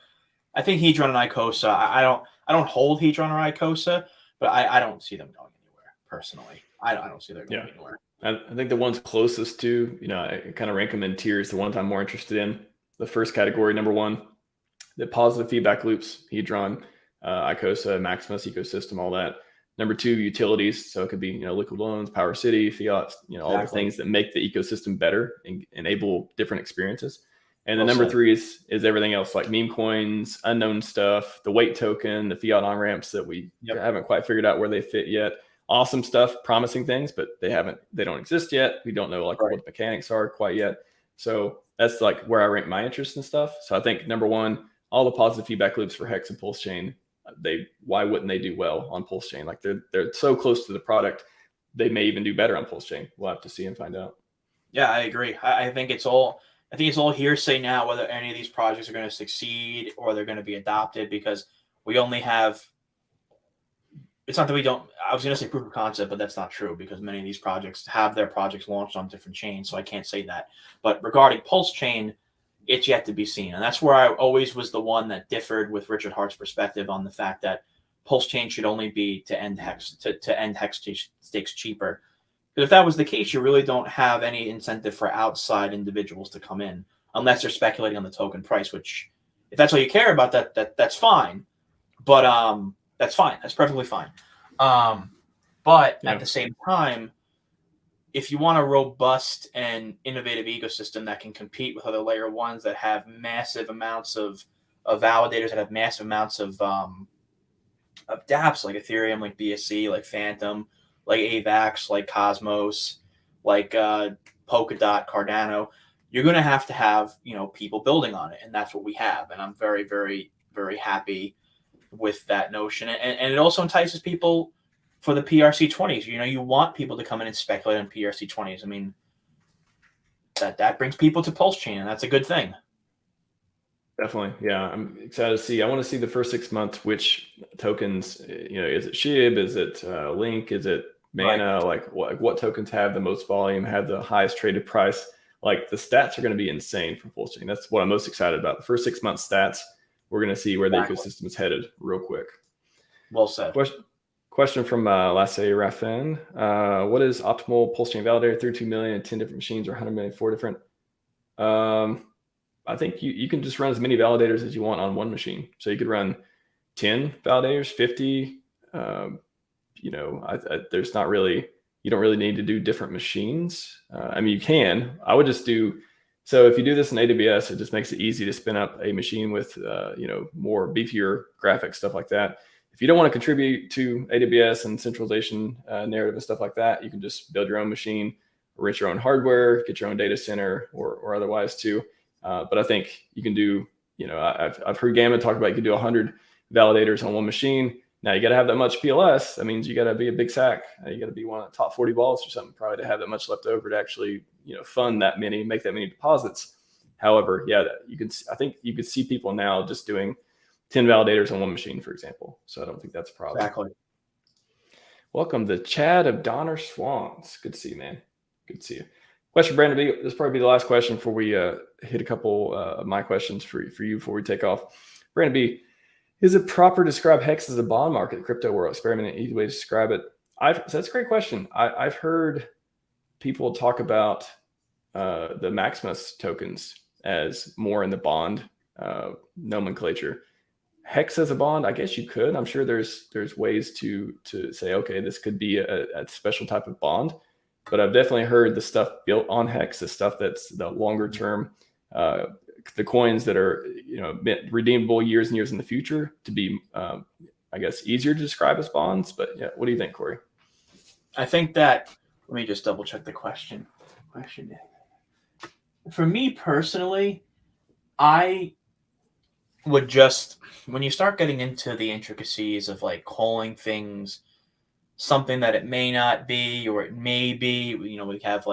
I think Hedron and Icosa. I don't hold Hedron or Icosa, but I don't see them going anywhere personally. I don't see them going anywhere. I think the ones closest to, I kind of rank them in tiers. The ones I'm more interested in, the first category, number one, the positive feedback loops, Hedron, Icosa, Maximus ecosystem, all that. Number two, utilities. So it could be, liquid loans, Power City, fiat, all the things that make the ecosystem better and enable different experiences. And the number three is everything else, like meme coins, unknown stuff, the weight token, the fiat on ramps that we haven't quite figured out where they fit yet. Awesome stuff, promising things, but they don't exist yet. We don't know what the mechanics are quite yet. So that's like where I rank my interest in stuff. So I think number one, all the positive feedback loops for Hex and PulseChain, why wouldn't they do well on PulseChain? Like they're so close to the product, they may even do better on PulseChain. We'll have to see and find out. Yeah, I agree. I think it's all hearsay now whether any of these projects are going to succeed or they're going to be adopted, because we only have. It's not that we don't. I was going to say proof of concept, but that's not true because many of these projects have their projects launched on different chains, so I can't say that. But regarding PulseChain, it's yet to be seen, and that's where I always was the one that differed with Richard Hart's perspective on the fact that PulseChain should only be to end hex stakes cheaper. Because if that was the case, you really don't have any incentive for outside individuals to come in unless they're speculating on the token price. Which, if that's all you care about, that's fine. But that's fine. That's perfectly fine. But at the same time, if you want a robust and innovative ecosystem that can compete with other layer ones that have massive amounts of validators, that have massive amounts of dApps like Ethereum, like BSC, like Phantom, like AVAX, like Cosmos, like Polkadot, Cardano, you're going to have people building on it, and that's what we have. And I'm very, very, very happy with that notion, and it also entices people for the PRC20s. You want people to come in and speculate on PRC20s. I mean, that brings people to PulseChain, and that's a good thing. Definitely, yeah. I'm excited to see. I want to see the first 6 months which tokens. Is it SHIB? Is it Link? Is it Mana? Right. Like what tokens have the most volume, have the highest traded price? Like the stats are going to be insane from PulseChain. That's what I'm most excited about. The first 6 months stats. We're going to see where the ecosystem is headed real quick. Well said. Question from Lasse Raffin. What is optimal PulseChain validator? 32 million, 10 different machines, or 100 million, 4 different? I think you can just run as many validators as you want on one machine. So you could run 10 validators, 50. There's not really, you don't really need to do different machines. You can. I would just do. So if you do this in AWS, it just makes it easy to spin up a machine with, more beefier graphics, stuff like that. If you don't want to contribute to AWS and centralization narrative and stuff like that, you can just build your own machine, rent your own hardware, get your own data center or otherwise too. But I think you can do, I've heard Gamma talk about you can do 100 validators on one machine. Now you got to have that much PLS. That means you got to be a big sack. You got to be one of the top 40 balls or something, probably to have that much left over to actually, fund that many, make that many deposits. However, I think you could see people now just doing 10 validators on one machine, for example. So I don't think that's a problem. Exactly. Welcome to Chad of Donner Swans. Good to see you, man. Good to see you. Question, Brandon B. This will probably be the last question before we hit a couple of my questions for you before we take off. Brandon B. Is it proper to describe Hex as a bond market, crypto world experiment? An easy way to describe it. So that's a great question. I've heard people talk about the Maximus tokens as more in the bond nomenclature. Hex as a bond, I guess you could. I'm sure there's ways to say, okay, this could be a special type of bond. But I've definitely heard the stuff built on Hex, the stuff that's the longer term, the coins that are redeemable years and years in the future to be, I guess, easier to describe as bonds. But yeah, what do you think, Corey? I think that, let me just double check the question. For me personally, I would just, when you start getting into the intricacies of like calling things something that it may not be or it may be, we have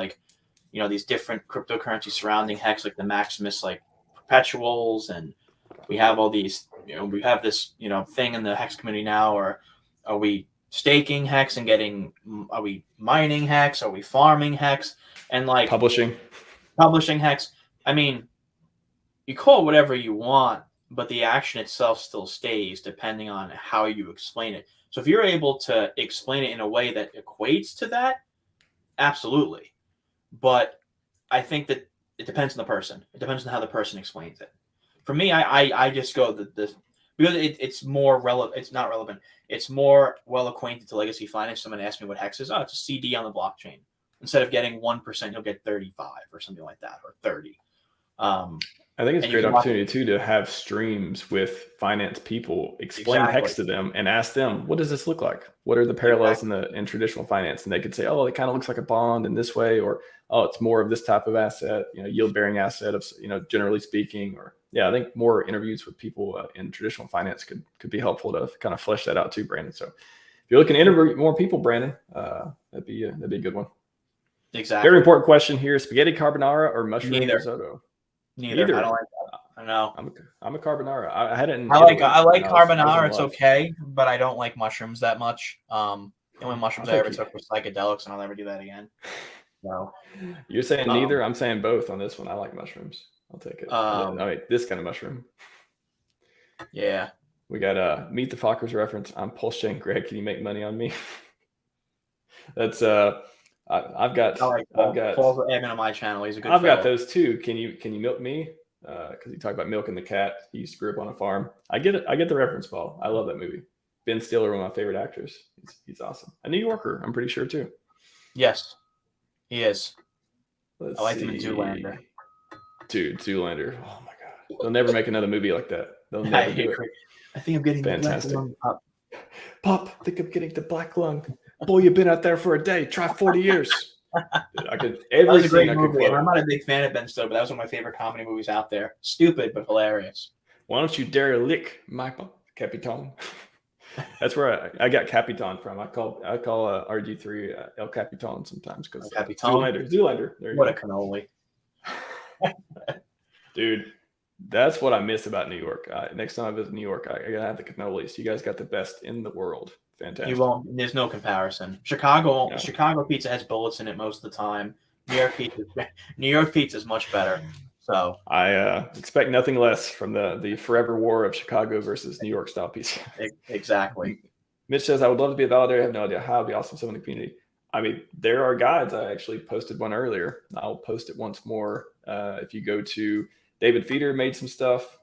these different cryptocurrencies surrounding Hex, like the Maximus, like perpetuals, and we have all these, we have this, thing in the Hex community now, or are we staking Hex and are we mining Hex? Are we farming Hex? And like publishing Hex. I mean, you call it whatever you want, but the action itself still stays depending on how you explain it. So if you're able to explain it in a way that equates to that, absolutely. But I think that it depends on the person. It depends on how the person explains it. For me, I just go the because it's more relevant. It's not relevant. It's more well acquainted to legacy finance. Someone asks me what hex is. Oh, it's a CD on the blockchain. Instead of getting 1%, you'll get 35 or something like that, or 30. I think it's a great opportunity too to have streams with finance people, explain hex to them and ask them, what does this look like? What are the parallels in traditional finance? And they could say, oh, it kind of looks like a bond in this way, or oh, it's more of this type of asset, yield bearing asset of, generally speaking. Or yeah, I think more interviews with people in traditional finance could be helpful to kind of flesh that out too, Brandon. So if you're looking to interview more people, Brandon, that'd be a good one. Exactly. Very important question here: spaghetti carbonara or mushroom risotto? Neither. I don't like that. I know. I'm a carbonara. I had it in I like carbonara. It's okay, but I don't like mushrooms that much. And when mushrooms I ever took were psychedelics, and I'll never do that again. So you're saying neither. I'm saying both on this one. I like mushrooms. I'll take it. This kind of mushroom. Yeah. We got Meet the Fockers reference. I'm PulseChain Greg. Can you make money on me? That's I've got Paul's admin on my channel. He's a good. I've got those too. Can you milk me? Because you talk about milking the cat. He used to grow up on a farm. I get it. I get the reference, Paul. I love that movie. Ben Stiller, one of my favorite actors. He's awesome. A New Yorker, I'm pretty sure too. Yes, he is. I like him in Zoolander. Dude, Zoolander. Oh my god, they'll never make another movie like that. They'll never do it. I think I'm getting fantastic. Pop, I think I'm getting the black lung. Boy, you've been out there for a day. Try 40 years. I could every scene I could quote. I'm not a big fan of Ben Stiller, but that was one of my favorite comedy movies out there. Stupid but hilarious. Why don't you dare lick my Capitan? That's where I got Capitan from. I call RG3 El Capitan sometimes because Zoolander. What a cannoli. Dude, that's what I miss about New York. Next time I visit New York, I gotta have the cannolis. You guys got the best in the world. Fantastic. You won't. There's no comparison. Chicago pizza has bullets in it most of the time. New York pizza is much better. So I expect nothing less from the forever war of Chicago versus New York style pizza. Exactly. Mitch says, I would love to be a validator. I have no idea how. It'd be awesome. Someone in the community. I mean, there are guides. I actually posted one earlier. I'll post it once more. If you go to David Feeder, made some stuff.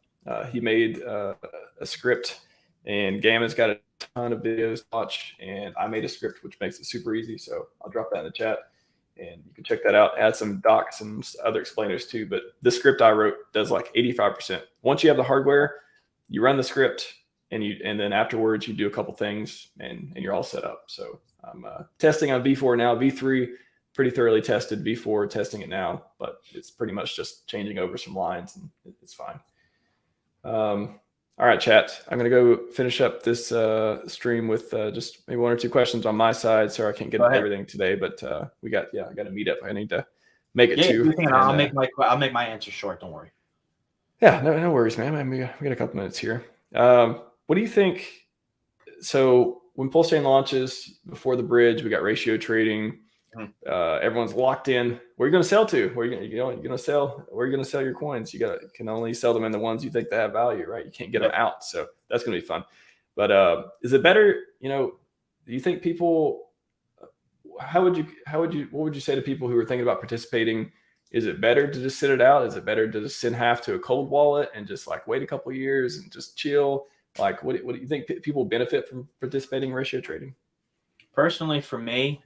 He made a script, and Gamma's got a ton of videos to watch, and I made a script which makes it super easy. So I'll drop that in the chat, and you can check that out. Add some docs and other explainers too. But the script I wrote does like 85%. Once you have the hardware, you run the script, and then afterwards you do a couple things, and you're all set up. So I'm testing on V4 now. V3 pretty thoroughly tested. V4 testing it now, but it's pretty much just changing over some lines, and it's fine. All right, chat. I'm going to go finish up this stream with just maybe one or two questions on my side. Sorry, I can't get everything today, but I got a meetup I need to make it to. I'll make my answer short. Don't worry. Yeah, no worries, man. We got a couple minutes here. What do you think? So when PulseChain launches before the bridge, we got ratio trading. Everyone's locked in. Where are you going to sell to? Where are you going to sell? Where are you going to sell your coins? You can only sell them in the ones you think they have value, right? You can't get them out. So that's going to be fun. But is it better? Do you think people? What would you say to people who are thinking about participating? Is it better to just sit it out? Is it better to just send half to a cold wallet and just like wait a couple of years and just chill? Like, what do you think people benefit from participating in ratio trading? Personally, for me,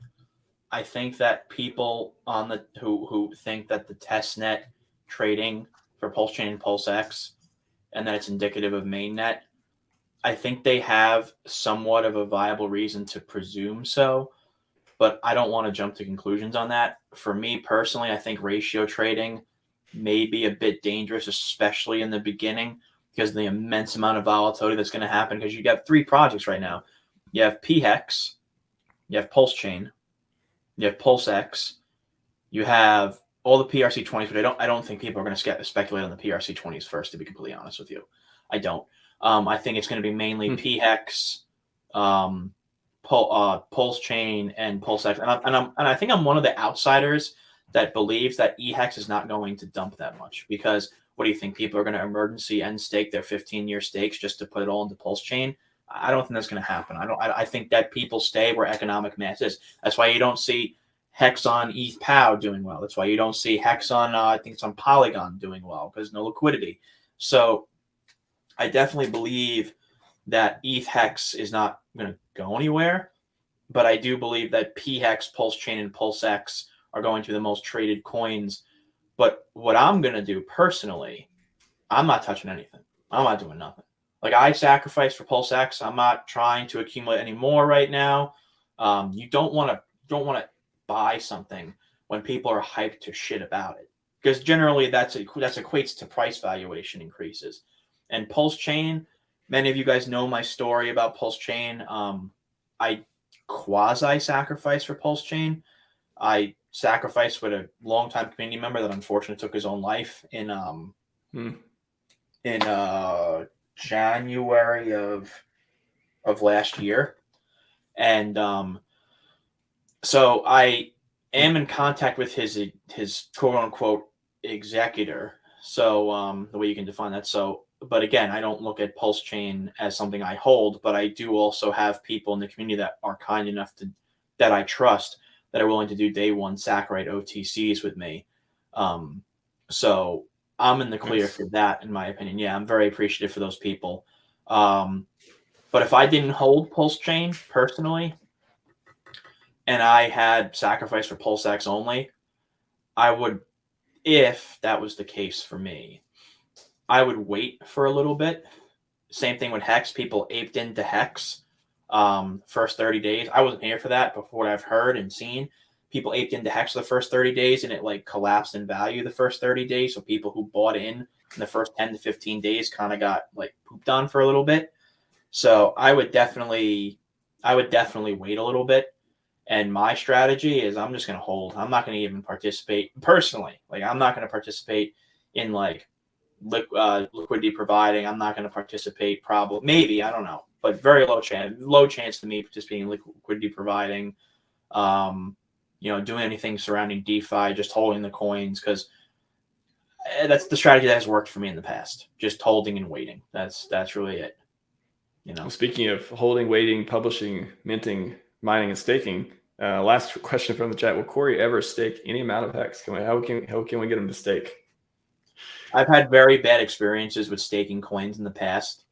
I think that people who think that the testnet trading for PulseChain and PulseX and that it's indicative of mainnet, I think they have somewhat of a viable reason to presume so, but I don't want to jump to conclusions on that. For me personally, I think ratio trading may be a bit dangerous, especially in the beginning, because of the immense amount of volatility that's going to happen. Because you got 3 projects right now. You have PHEX, you have PulseChain, you have PulseX, you have all the PRC20s, but I don't think people are going to speculate on the PRC20s first, to be completely honest with you. I don't. I think it's going to be mainly PHEX, PulseChain, and PulseX. And I think I'm one of the outsiders that believes that EHEX is not going to dump that much, because What do you think? People are going to emergency end stake their 15-year stakes just to put it all into PulseChain? I don't think that's going to happen. I think that people stay where economic mass is. That's why you don't see Hex on ETH POW doing well. That's why you don't see Hex on, I think it's on Polygon doing well, because no liquidity. So I definitely believe that ETH Hex is not going to go anywhere, but I do believe that PHEX, PulseChain, and PulseX are going to be the most traded coins. But what I'm going to do personally, I'm not touching anything. I'm not doing nothing. Like, I sacrificed for PulseX. I'm not trying to accumulate any more right now. You don't want to buy something when people are hyped to shit about it, because generally that equates to price valuation increases. And PulseChain, many of you guys know my story about PulseChain. I quasi sacrificed for PulseChain. I sacrificed with a longtime community member that unfortunately took his own life in January of last year, and so I am in contact with his quote unquote executor. So the way you can define that. So, but again, I don't look at PulseChain as something I hold, but I do also have people in the community that are kind enough that I trust, that are willing to do day one Saccharide OTCs with me. So I'm in the clear for that, in my opinion. Yeah, I'm very appreciative for those people. But if I didn't hold PulseChain personally, and I had sacrificed for PulseX only, I would, if that was the case for me, I would wait for a little bit. Same thing with Hex. People aped into Hex first 30 days. I wasn't here for that, but for what I've heard and seen, people aped into Hex the first 30 days, and it like collapsed in value the first 30 days. So people who bought in the first 10 to 15 days kind of got like pooped on for a little bit. So I would definitely wait a little bit. And my strategy is I'm just going to hold. I'm not going to even participate personally. Like, I'm not going to participate in like liquidity providing. I'm not going to participate, probably, maybe, I don't know, but very low chance to me participating in liquidity providing, doing anything surrounding DeFi, just holding the coins, because that's the strategy that has worked for me in the past. Just holding and waiting. That's really it. Well, speaking of holding, waiting, publishing, minting, mining, and staking, last question from the chat: will Corey ever stake any amount of Hex? How can we get him to stake? I've had very bad experiences with staking coins in the past.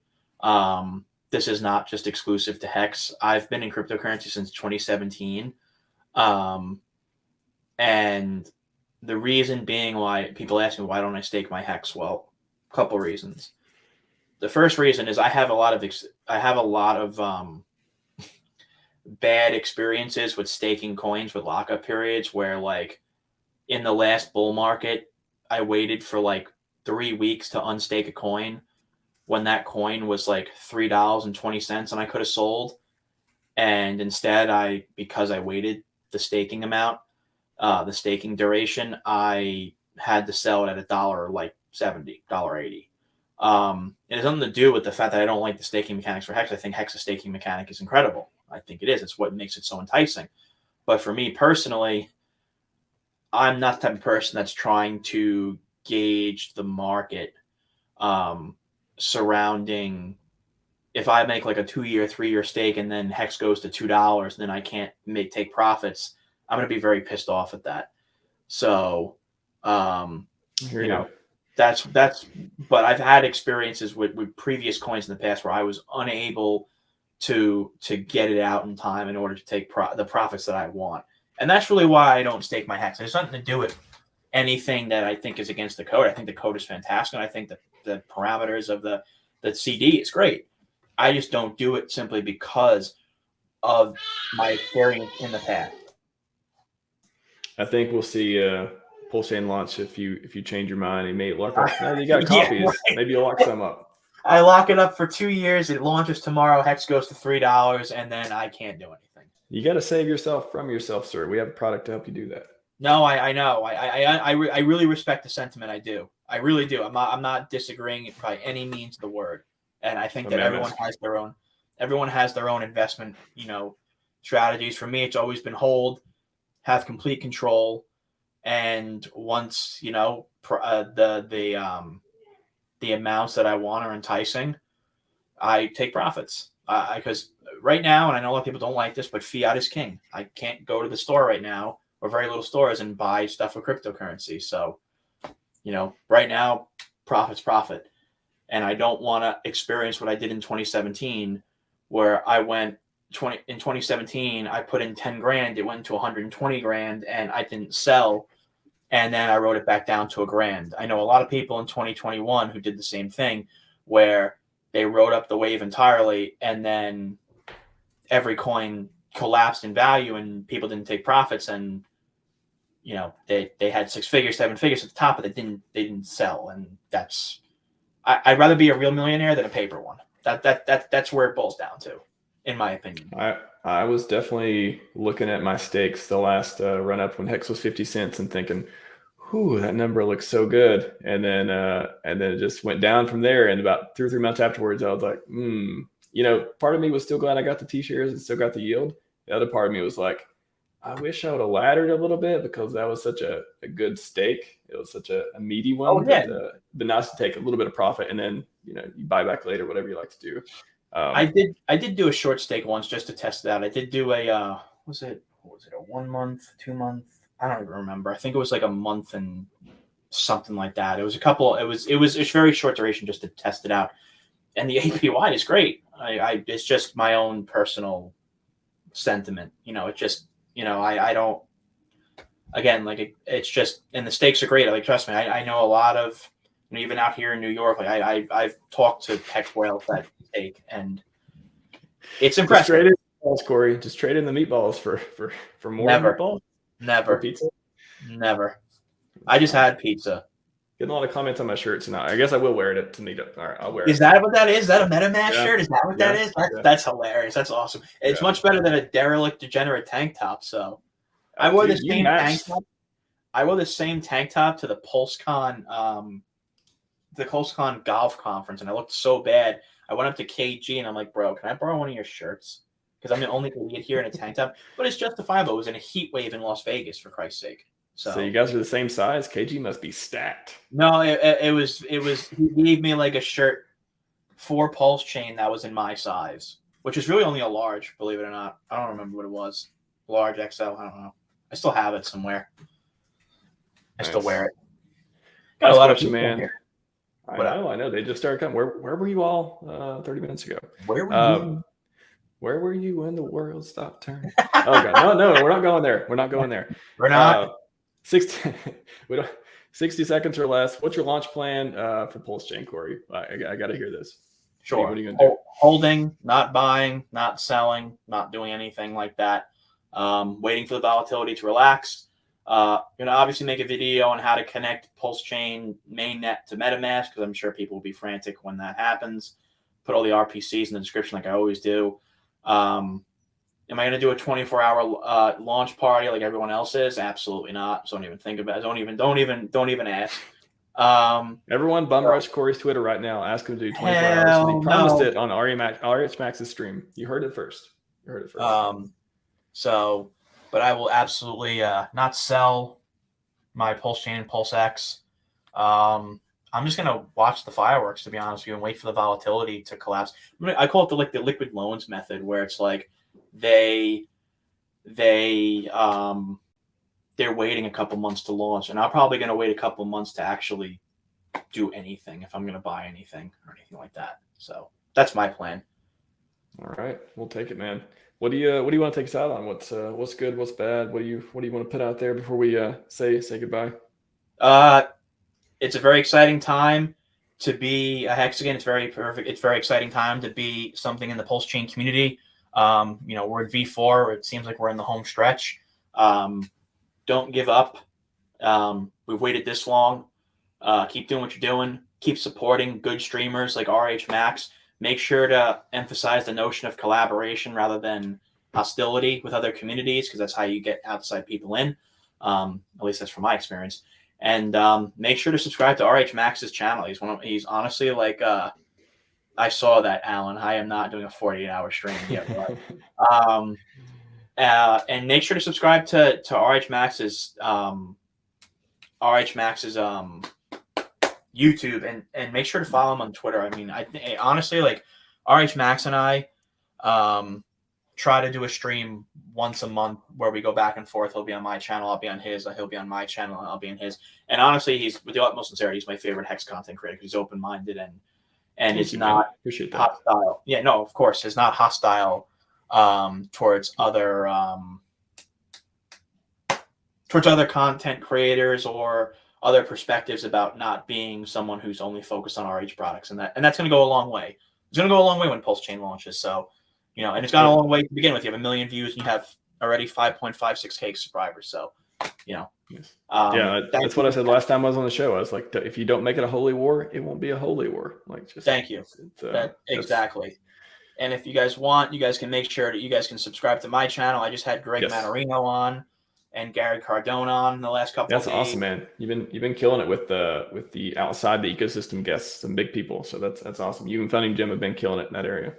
This is not just exclusive to Hex. I've been in cryptocurrency since 2017. And the reason being why people ask me, why don't I stake my Hex? Well, a couple reasons. The first reason is I have a lot of bad experiences with staking coins with lockup periods, where like in the last bull market, I waited for like 3 weeks to unstake a coin when that coin was like $3.20 and I could have sold. And instead, because I waited the staking amount, the staking duration, I had to sell it at $1.70, $1.80. It has nothing to do with the fact that I don't like the staking mechanics for Hex. I think Hex's staking mechanic is incredible. I think it is. It's what makes it so enticing. But for me personally, I'm not the type of person that's trying to gauge the market surrounding, if I make like a 2-year, 3-year stake and then Hex goes to $2 and then I can't take profits, I'm going to be very pissed off at that. So, that's, but I've had experiences with previous coins in the past where I was unable to get it out in time in order to take the profits that I want. And that's really why I don't stake my Hex. There's nothing to do with anything that I think is against the code. I think the code is fantastic. And I think that the parameters of the CD is great. I just don't do it simply because of my experience in the past. I think we'll see PulseChain launch if you change your mind. You may lock up. You got copies. Yeah, right. Maybe you'll lock some up. I lock it up for 2 years. It launches tomorrow. Hex goes to $3, and then I can't do anything. You got to save yourself from yourself, sir. We have a product to help you do that. No, I know. I really respect the sentiment. I do. I really do. I'm not disagreeing by any means of the word. And I think that everyone has their own investment, strategies. For me, it's always been hold, have complete control, and once the the amounts that I want are enticing, I take profits. Because right now, and I know a lot of people don't like this, but fiat is king. I can't go to the store right now, or very little stores, and buy stuff with cryptocurrency. So, right now, profit. And I don't want to experience what I did in 2017, where I went in 2017, I put in 10 grand, it went to 120 grand, and I didn't sell. And then I wrote it back down to $1,000. I know a lot of people in 2021 who did the same thing, where they wrote up the wave entirely, and then every coin collapsed in value, and people didn't take profits, and they had 6 figures, 7 figures at the top, but they didn't sell, and that's. I'd rather be a real millionaire than a paper one. That's where it boils down to, in my opinion. I was definitely looking at my stakes the last run up when Hex was 50 cents and thinking, "Whew, that number looks so good." And then it just went down from there. And about 2 or 3 months afterwards, I was like, part of me was still glad I got the T-shares and still got the yield. The other part of me was like, I wish I would have laddered a little bit, because that was such a good stake. It was such a meaty one. Oh, yeah. But nice to take a little bit of profit and then you buy back later, whatever you like to do. I did do a short stake once just to test it out. I did do a was it a 1 month, 2 month? I don't even remember. I think it was like a month and something like that. It was a couple. It was very short duration just to test it out, and the APY is great. It's just my own personal sentiment. It just I don't. Again, like it's just, and the stakes are great. Like, trust me, I know a lot of, even out here in New York, like I've talked to tech whales that stake, and it's impressive. Just trade in meatballs, Corey. Just trade in the meatballs for more meatballs. Never. For pizza. Never. I just had pizza. Getting a lot of comments on my shirt tonight. I guess I will wear it to meet up. All right, I'll wear it. Is that what that is? Is that a MetaMask shirt? Is that what that is? That's hilarious. That's awesome. It's much better than a derelict degenerate tank top. So I wore the same tank top. I wore the same tank top to the PulseCon golf conference, and I looked so bad. I went up to KG and I'm like, "Bro, can I borrow one of your shirts? Because I'm the only idiot here in a tank top." But it's justifiable. It was in a heat wave in Las Vegas, for Christ's sake. So you guys are the same size. KG must be stacked. No, it was. He gave me like a shirt for PulseChain that was in my size, which is really only a large, believe it or not. I don't remember what it was. Large XL. I don't know. I still have it somewhere. I still wear it. Got a lot of people here. I know. They just started coming. Where were you all 30 minutes ago? Where were you? Where were you when the world stopped turning? Oh God, no, we're not going there. We're not going there. We're not. 60 seconds or less. What's your launch plan for PulseChain, Corey? I got to hear this. Sure. What are you gonna do? Holding, not buying, not selling, not doing anything like that. Waiting for the volatility to relax. Gonna obviously make a video on how to connect PulseChain mainnet to MetaMask, because I'm sure people will be frantic when that happens. Put all the RPCs in the description like I always do. Am I going to do a 24-hour launch party like everyone else is? Absolutely not. So don't even think about it. Don't even ask. Everyone bum rush Corey's Twitter right now. Ask him to do 24 hours. He promised it on RHMax's stream. You heard it first. But I will absolutely not sell my PulseChain and PulseX. I'm just gonna watch the fireworks, to be honest with you, and wait for the volatility to collapse. I call it the liquid loans method, where it's like they're waiting a couple months to launch, and I'm probably gonna wait a couple months to actually do anything if I'm gonna buy anything or anything like that. So that's my plan. All right, we'll take it, man. What do you want to take us out on? What's good? What's bad? What do you want to put out there before we say goodbye? It's a very exciting time to be a Hexagon. It's very perfect. It's a very exciting time to be something in the PulseChain community. We're at V4. It seems like we're in the home stretch. Don't give up. We've waited this long. Keep doing what you're doing. Keep supporting good streamers like RHMax. Make sure to emphasize the notion of collaboration rather than hostility with other communities, because that's how you get outside people in. At least that's from my experience. And make sure to subscribe to RHMax's channel. He's honestly like I saw that, Alan. I am not doing a 48-hour stream yet. But, and make sure to subscribe to RHMax's YouTube, and make sure to follow him on Twitter. I mean, honestly, like RHMax and I try to do a stream once a month where we go back and forth. He'll be on my channel, I'll be on his, he'll be on my channel, and I'll be on his. And honestly, he's, with the utmost sincerity, he's my favorite hex content creator. He's open-minded and it's not hostile. Yeah, no, of course, it's not hostile towards other content creators or other perspectives about not being someone who's only focused on RH products, and that's going to go a long way. It's going to go a long way when PulseChain launches. So, you know, and it's gone a long way to begin with. You have 1 million views and you have already 5.56K subscribers. So, you know, yeah, that's what I said last time I was on the show. I was like, if you don't make it a holy war, it won't be a holy war. Like, just thank you. Exactly. And if you guys want, you guys can make sure that you guys can subscribe to my channel. I just had Greg Manarino on and Gary Cardone on in the last couple of days. That's awesome, man. You've been killing it with the outside the ecosystem guests, some big people. So that's awesome. You and Funny Jim have been killing it in that area.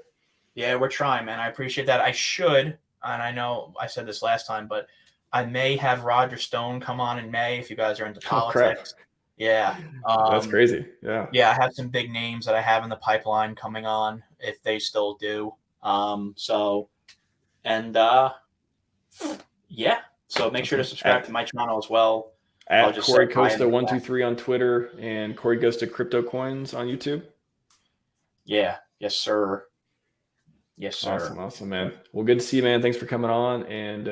Yeah, we're trying, man. I appreciate that. I should, and I know I said this last time, but I may have Roger Stone come on in May if you guys are into politics. Yeah. That's crazy. Yeah. Yeah, I have some big names that I have in the pipeline coming on if they still do. Yeah. So make sure to subscribe to my channel as well. At Corey Costa 123 on Twitter and Corey Costa Crypto Coins on YouTube. Yeah. Yes, sir. Yes, sir. Awesome, man. Well, good to see you, man. Thanks for coming on. And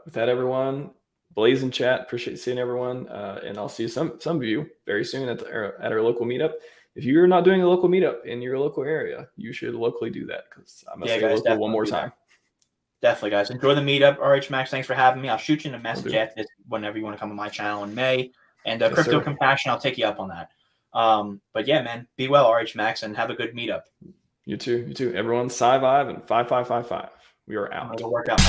with that, everyone, Blaze in chat. Appreciate seeing everyone. And I'll see some of you very soon at our local meetup. If you're not doing a local meetup in your local area, you should locally do that, because I'm going to say local one more time. Definitely, guys. Enjoy the meetup. RHMax, thanks for having me. I'll shoot you a message after this whenever you want to come to my channel in May. And Crypto Compassion, I'll take you up on that. But yeah, man, be well, RHMax, and have a good meetup. You too. Everyone, Scivive and 5555. We are out. It'll work out.